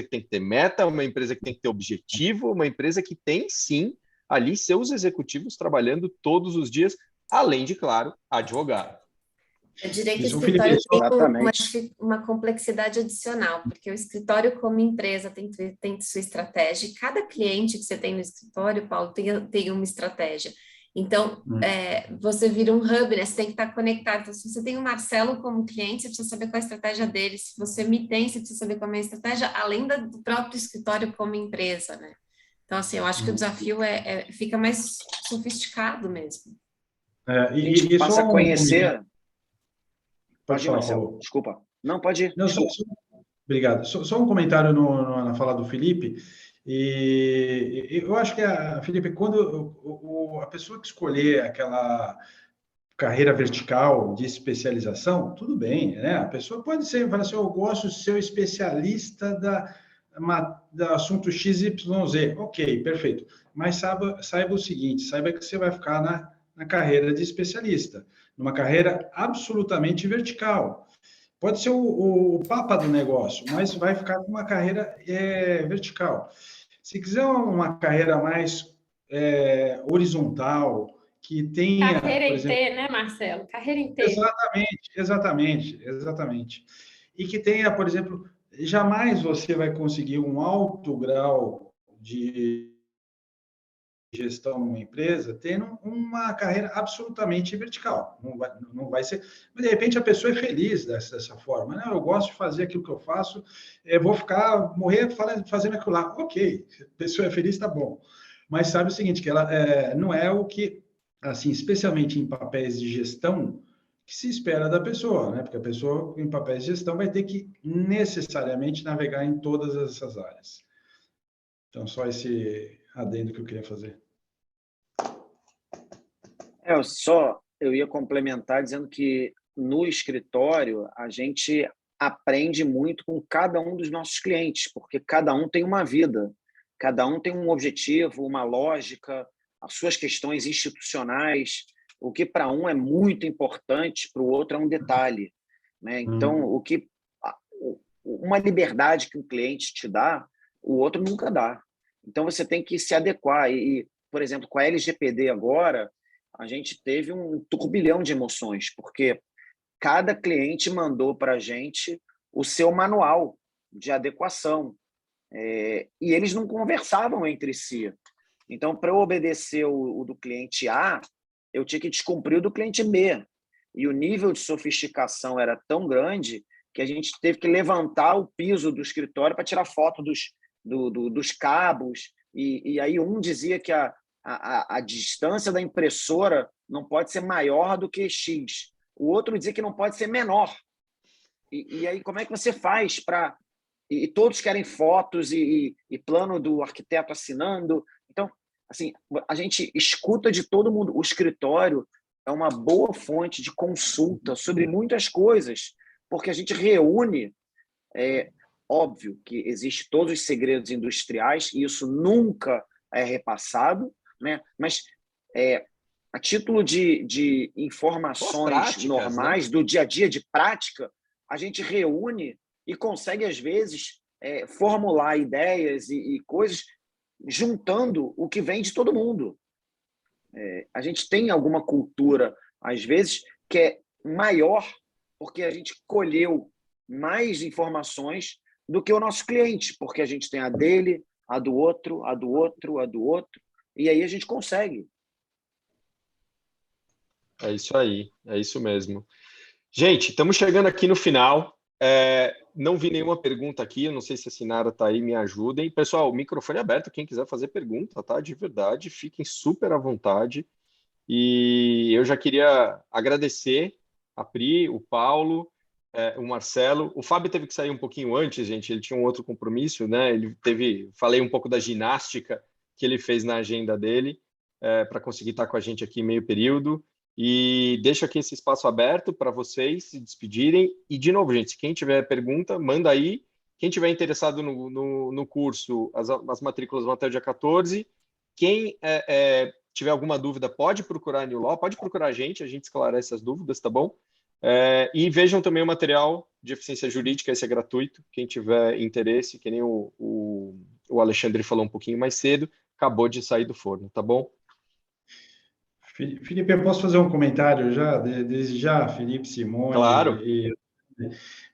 C: que tem que ter meta, uma empresa que tem que ter objetivo, uma empresa que tem, sim, ali seus executivos trabalhando todos os dias, além de, claro, advogar.
D: Eu diria que o
H: Isso,
D: escritório
E: Felipe,
D: tem uma complexidade adicional, porque o escritório, como empresa, tem sua estratégia, e cada cliente que você tem no escritório, Paulo, tem uma estratégia. Então, você vira um hub, né? Você tem que estar conectado. Então, se você tem o Marcelo como cliente, você precisa saber qual é a estratégia dele. Se você me tem, você precisa saber qual é a estratégia, além do próprio escritório como empresa, né? Então, assim, eu acho que o desafio fica mais sofisticado mesmo.
E: a gente passa a conhecer...
H: Pode
E: ir,
H: falar,
E: Marcelo.
H: Paulo.
E: Desculpa. Não, pode ir.
H: Não, obrigado. Só um comentário na fala do Felipe. E eu acho que, Felipe, quando a pessoa que escolher aquela carreira vertical de especialização, tudo bem, né? A pessoa pode falar assim, eu gosto de ser especialista do assunto XYZ. Ok, perfeito. Mas saiba o seguinte, saiba que você vai ficar na carreira de especialista, numa carreira absolutamente vertical. Pode ser o papa do negócio, mas vai ficar com uma carreira vertical. Se quiser uma carreira mais horizontal, que tenha...
F: Carreira
H: por
F: em
H: exemplo,
F: T, né, Marcelo? Carreira em T.
H: Exatamente. E que tenha, por exemplo, jamais você vai conseguir um alto grau de gestão numa empresa tendo uma carreira absolutamente vertical. Não vai ser... Mas, de repente, a pessoa é feliz dessa forma. Não, eu gosto de fazer aquilo que eu faço, vou morrer fazendo aquilo lá. Ok, a pessoa é feliz, tá bom. Mas sabe o seguinte, que ela não é o que, assim, especialmente em papéis de gestão, que se espera da pessoa, né? Porque a pessoa, em papéis de gestão, vai ter que necessariamente navegar em todas essas áreas. Então, só esse adendo que eu queria fazer.
E: Eu ia complementar dizendo que no escritório a gente aprende muito com cada um dos nossos clientes, porque cada um tem uma vida, cada um tem um objetivo, uma lógica, as suas questões institucionais. O que para um é muito importante, para o outro é um detalhe, né? Então, uma liberdade que um cliente te dá, o outro nunca dá. Então, você tem que se adequar. Por exemplo, com a LGPD agora, a gente teve um turbilhão de emoções, porque cada cliente mandou para a gente o seu manual de adequação, e eles não conversavam entre si. Então, para eu obedecer o do cliente A, eu tinha que descumprir o do cliente B. E o nível de sofisticação era tão grande que a gente teve que levantar o piso do escritório para tirar foto dos cabos. E aí um dizia que a distância da impressora não pode ser maior do que X. O outro dizia que não pode ser menor. E aí, como é que você faz para... E todos querem fotos e plano do arquiteto assinando. Então, assim, a gente escuta de todo mundo. O escritório é uma boa fonte de consulta sobre muitas coisas, porque a gente reúne... óbvio que existem todos os segredos industriais, e isso nunca é repassado, né? Mas a título de informações
C: práticas,
E: normais, né? Do dia a dia, de prática, a gente reúne e consegue, às vezes, formular ideias e coisas juntando o que vem de todo mundo. A gente tem alguma cultura, às vezes, que é maior porque a gente colheu mais informações do que o nosso cliente, porque a gente tem a dele, a do outro, a do outro, a do outro, e aí a gente consegue.
C: É isso aí, é isso mesmo. Gente, estamos chegando aqui no final. Não vi nenhuma pergunta aqui, eu não sei se a Sinara está aí, me ajudem. Pessoal, o microfone é aberto, quem quiser fazer pergunta, tá? De verdade, fiquem super à vontade. E eu já queria agradecer a Pri, o Paulo, o Marcelo. O Fábio teve que sair um pouquinho antes, gente, ele tinha um outro compromisso, né? Falei um pouco da ginástica que ele fez na agenda dele, para conseguir estar com a gente aqui em meio período. E deixo aqui esse espaço aberto para vocês se despedirem. E, de novo, gente, quem tiver pergunta, manda aí. Quem tiver interessado no curso, as matrículas vão até o dia 14. Quem tiver alguma dúvida, pode procurar a New Law, pode procurar a gente esclarece as dúvidas, tá bom? E vejam também o material de eficiência jurídica, esse é gratuito, quem tiver interesse, que nem o Alexandre falou um pouquinho mais cedo, acabou de sair do forno, tá bom?
H: Felipe, eu posso fazer um comentário já, desde já, Felipe, Simone?
C: Claro.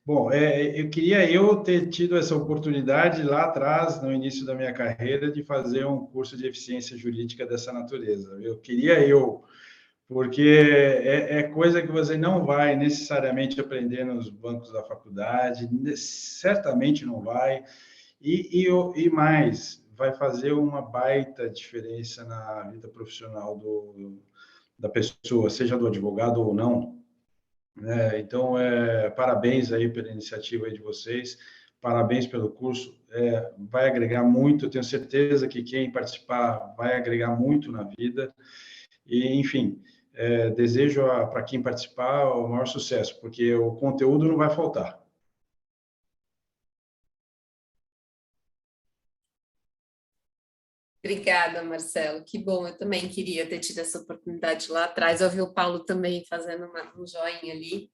H: Bom, eu queria ter tido essa oportunidade lá atrás, no início da minha carreira, de fazer um curso de eficiência jurídica dessa natureza. Porque é coisa que você não vai necessariamente aprender nos bancos da faculdade, certamente não vai, e mais, vai fazer uma baita diferença na vida profissional da pessoa, seja do advogado ou não. Então, parabéns aí pela iniciativa aí de vocês, parabéns pelo curso, vai agregar muito, eu tenho certeza que quem participar vai agregar muito na vida, e, enfim, desejo para quem participar o maior sucesso, porque o conteúdo não vai faltar.
D: Obrigada, Marcelo. Que bom, eu também queria ter tido essa oportunidade lá atrás. Eu vi o Paulo também fazendo um joinha ali,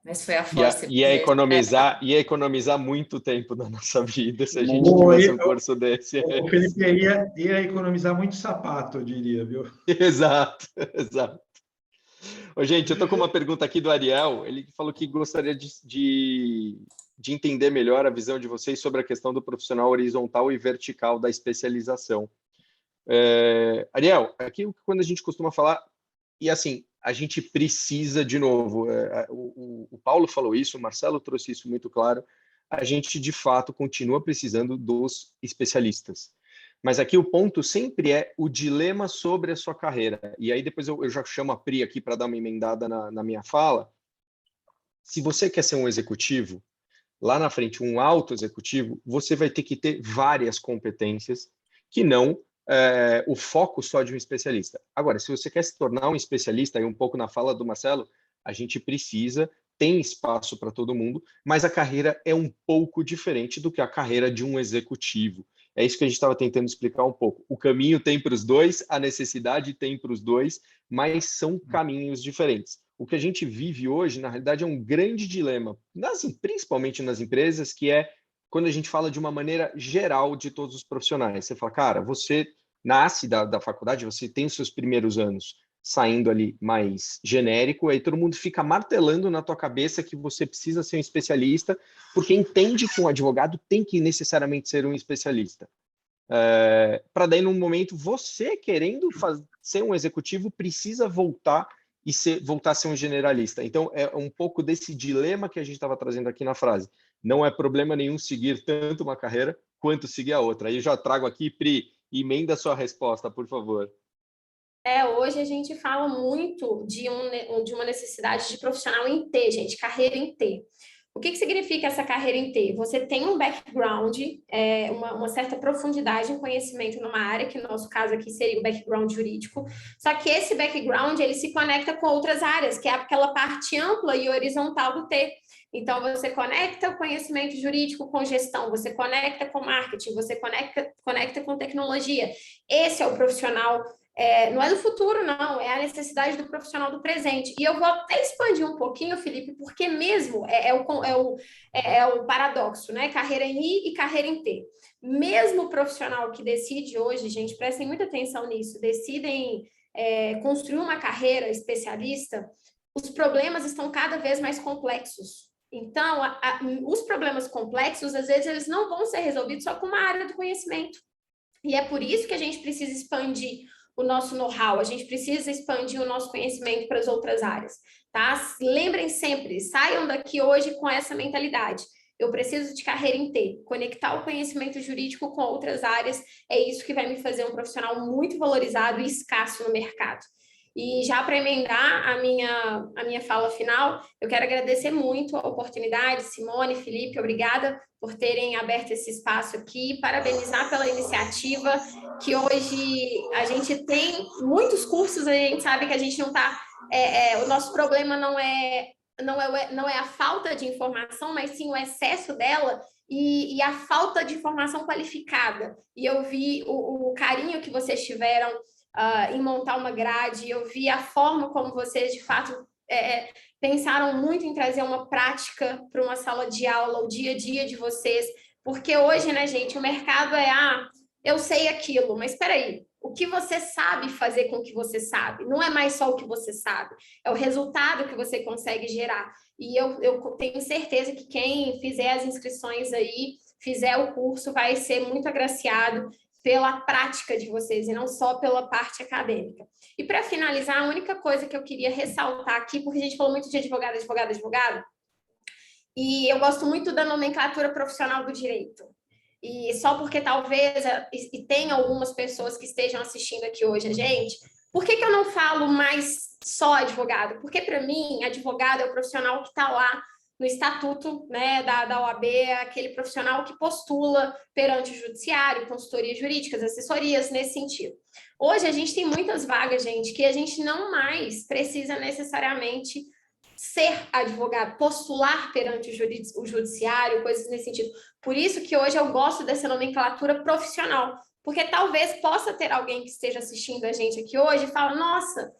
D: mas foi a força.
C: Ia economizar muito tempo da nossa vida se a gente tivesse um curso desse.
H: O Felipe ia economizar muito sapato, eu diria, viu?
C: Exato. Ô, gente, eu estou com uma pergunta aqui do Ariel. Ele falou que gostaria de entender melhor a visão de vocês sobre a questão do profissional horizontal e vertical da especialização. Ariel, aqui quando a gente costuma falar, e assim, a gente precisa, de novo, o Paulo falou isso, o Marcelo trouxe isso muito claro, a gente, de fato, continua precisando dos especialistas. Mas aqui o ponto sempre é o dilema sobre a sua carreira. E aí depois eu já chamo a Pri aqui para dar uma emendada na minha fala. Se você quer ser um executivo, lá na frente, um alto executivo, você vai ter que ter várias competências que não o foco só de um especialista. Agora, se você quer se tornar um especialista, aí um pouco na fala do Marcelo, a gente precisa, tem espaço para todo mundo, mas a carreira é um pouco diferente do que a carreira de um executivo. É isso que a gente estava tentando explicar um pouco. O caminho tem para os dois, a necessidade tem para os dois, mas são caminhos diferentes. O que a gente vive hoje, na realidade, é um grande dilema, principalmente nas empresas, que é quando a gente fala de uma maneira geral de todos os profissionais. Você fala, cara, você nasce da faculdade, você tem os seus primeiros anos saindo ali mais genérico, aí todo mundo fica martelando na tua cabeça que você precisa ser um especialista, porque entende que um advogado tem que necessariamente ser um especialista. Para daí, num momento, você querendo ser um executivo, precisa voltar a ser um generalista. Então, é um pouco desse dilema que a gente estava trazendo aqui na frase. Não é problema nenhum seguir tanto uma carreira quanto seguir a outra. Aí eu já trago aqui, Pri, emenda a sua resposta, por favor.
F: Hoje a gente fala muito de uma necessidade de profissional em T, gente, carreira em T. O que significa essa carreira em T? Você tem um background, uma certa profundidade em conhecimento numa área, que no nosso caso aqui seria o background jurídico, só que esse background ele se conecta com outras áreas, que é aquela parte ampla e horizontal do T. Então, você conecta o conhecimento jurídico com gestão, você conecta com marketing, você conecta com tecnologia. Esse é o profissional. Não é do futuro, não, é a necessidade do profissional do presente. E eu vou até expandir um pouquinho, Felipe, porque mesmo é o paradoxo, né? Carreira em I e carreira em T. Mesmo o profissional que decide hoje, gente, prestem muita atenção nisso, decidem construir uma carreira especialista, os problemas estão cada vez mais complexos. Então, os problemas complexos, às vezes, eles não vão ser resolvidos só com uma área do conhecimento. E é por isso que a gente precisa expandir o nosso know-how, a gente precisa expandir o nosso conhecimento para as outras áreas, tá? Lembrem sempre, saiam daqui hoje com essa mentalidade. Eu preciso de carreira em T, conectar o conhecimento jurídico com outras áreas, é isso que vai me fazer um profissional muito valorizado e escasso no mercado. E já para emendar a minha fala final, eu quero agradecer muito a oportunidade, Simone, Felipe, obrigada por terem aberto esse espaço aqui, parabenizar pela iniciativa, que hoje a gente tem muitos cursos, a gente sabe que a gente não está... o nosso problema não é a falta de informação, mas sim o excesso dela e a falta de informação qualificada. E eu vi o carinho que vocês tiveram em montar uma grade, eu vi a forma como vocês, de fato, pensaram muito em trazer uma prática para uma sala de aula, o dia a dia de vocês, porque hoje, né, gente, o mercado eu sei aquilo, mas espera aí, o que você sabe fazer com o que você sabe? Não é mais só o que você sabe, é o resultado que você consegue gerar. E eu tenho certeza que quem fizer as inscrições aí, fizer o curso, vai ser muito agraciado pela prática de vocês e não só pela parte acadêmica. E para finalizar, a única coisa que eu queria ressaltar aqui, porque a gente falou muito de advogado, advogado, advogado, e eu gosto muito da nomenclatura profissional do direito. E só porque talvez e tem algumas pessoas que estejam assistindo aqui hoje a gente, por que eu não falo mais só advogado? Porque, para mim, advogado é o profissional que está lá no estatuto, né, da OAB, aquele profissional que postula perante o judiciário, consultorias jurídicas, assessorias nesse sentido. Hoje a gente tem muitas vagas, gente, que a gente não mais precisa necessariamente ser advogado, postular perante o judiciário, coisas nesse sentido. Por isso que hoje eu gosto dessa nomenclatura profissional, porque talvez possa ter alguém que esteja assistindo a gente aqui hoje e fala, nossa,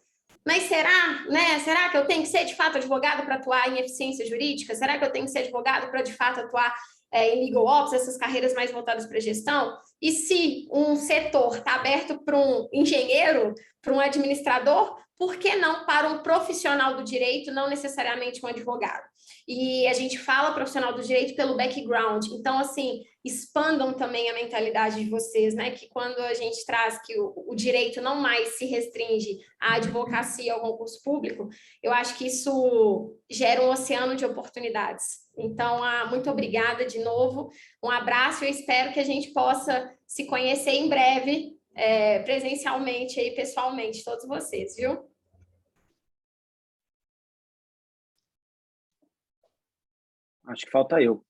F: mas será, né? Será que eu tenho que ser, de fato, advogado para atuar em eficiência jurídica? Será que eu tenho que ser advogado para, de fato, atuar em legal ops, essas carreiras mais voltadas para gestão? E se um setor está aberto para um engenheiro, para um administrador, por que não para um profissional do direito, não necessariamente um advogado? E a gente fala profissional do direito pelo background. Então, assim, expandam também a mentalidade de vocês, né? Que quando a gente traz que o direito não mais se restringe à advocacia, ao concurso público, eu acho que isso gera um oceano de oportunidades. Então, muito obrigada de novo. Um abraço e eu espero que a gente possa se conhecer em breve, presencialmente e pessoalmente, todos vocês, viu?
E: Acho que falta eu.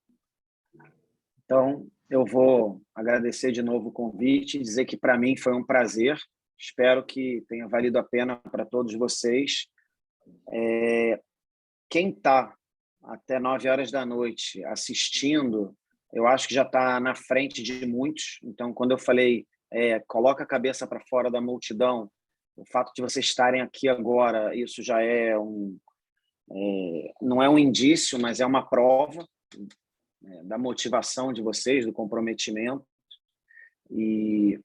E: Então, eu vou agradecer de novo o convite e dizer que para mim foi um prazer. Espero que tenha valido a pena para todos vocês. Quem está até 9 horas da noite assistindo, eu acho que já está na frente de muitos. Então, quando eu falei, coloca a cabeça para fora da multidão, o fato de vocês estarem aqui agora, isso já não é um indício, mas é uma prova da motivação de vocês, do comprometimento. E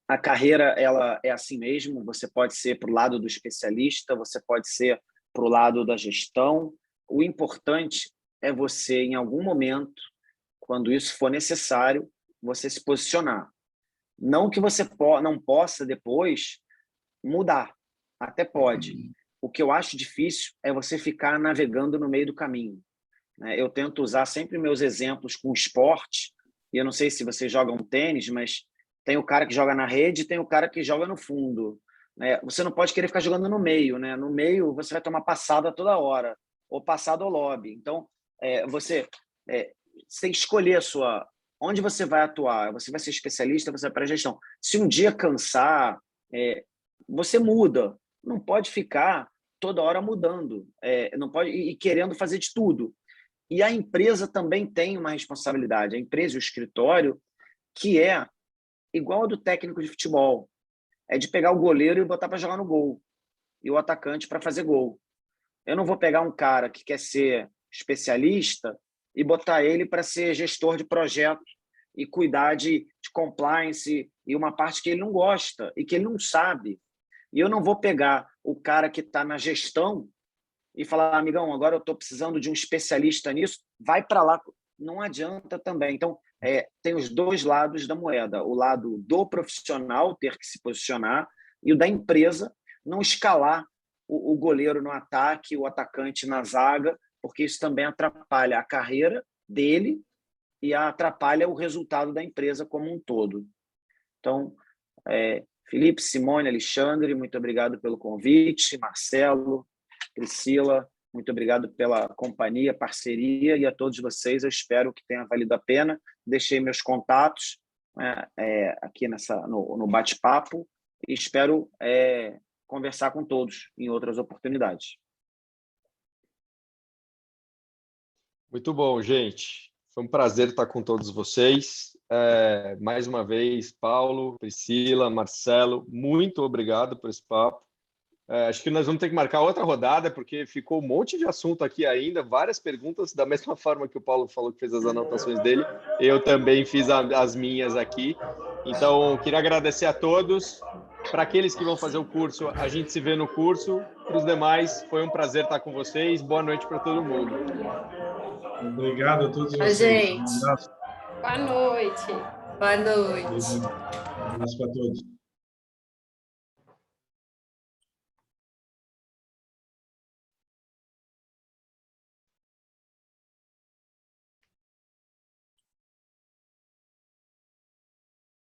E: a carreira, ela é assim mesmo, você pode ser para o lado do especialista, você pode ser para o lado da gestão. O importante é você, em algum momento, quando isso for necessário, você se posicionar. Não que você não possa depois mudar, até pode. O que eu acho difícil é você ficar navegando no meio do caminho. Eu tento usar sempre meus exemplos com esporte, e eu não sei se vocês jogam tênis, mas tem o cara que joga na rede e tem o cara que joga no fundo. Você não pode querer ficar jogando no meio. No meio, você vai tomar passada toda hora, ou passada ao lobby. Então, você tem que escolher onde você vai atuar. Você vai ser especialista, você vai para a gestão. Se um dia cansar, você muda. Não pode ficar toda hora mudando, não pode ir querendo fazer de tudo. E a empresa também tem uma responsabilidade, a empresa e o escritório, que é igual a do técnico de futebol, é de pegar o goleiro e botar para jogar no gol, e o atacante para fazer gol. Eu não vou pegar um cara que quer ser especialista e botar ele para ser gestor de projeto e cuidar de compliance e uma parte que ele não gosta e que ele não sabe. E eu não vou pegar o cara que está na gestão e falar, amigão, agora eu estou precisando de um especialista nisso, vai para lá. Não adianta também. Então, tem os dois lados da moeda. O lado do profissional ter que se posicionar e o da empresa não escalar o goleiro no ataque, o atacante na zaga, porque isso também atrapalha a carreira dele e atrapalha o resultado da empresa como um todo. Então, Felipe, Simone, Alexandre, muito obrigado pelo convite. Marcelo, Priscila, muito obrigado pela companhia, parceria, e a todos vocês, eu espero que tenha valido a pena. Deixei meus contatos aqui no bate-papo e espero conversar com todos em outras oportunidades.
C: Muito bom, gente. Foi um prazer estar com todos vocês. Mais uma vez, Paulo, Priscila, Marcelo, muito obrigado por esse papo. Acho que nós vamos ter que marcar outra rodada, porque ficou um monte de assunto aqui ainda, várias perguntas, da mesma forma que o Paulo falou que fez as anotações dele, eu também fiz as minhas aqui. Então, queria agradecer a todos. Para aqueles que vão fazer o curso, a gente se vê no curso. Para os demais, foi um prazer estar com vocês. Boa noite para todo mundo.
H: Obrigado a todos vocês.
D: Gente.
H: Um abraço.
F: Boa noite.
D: Boa noite.
H: Um abraço para todos.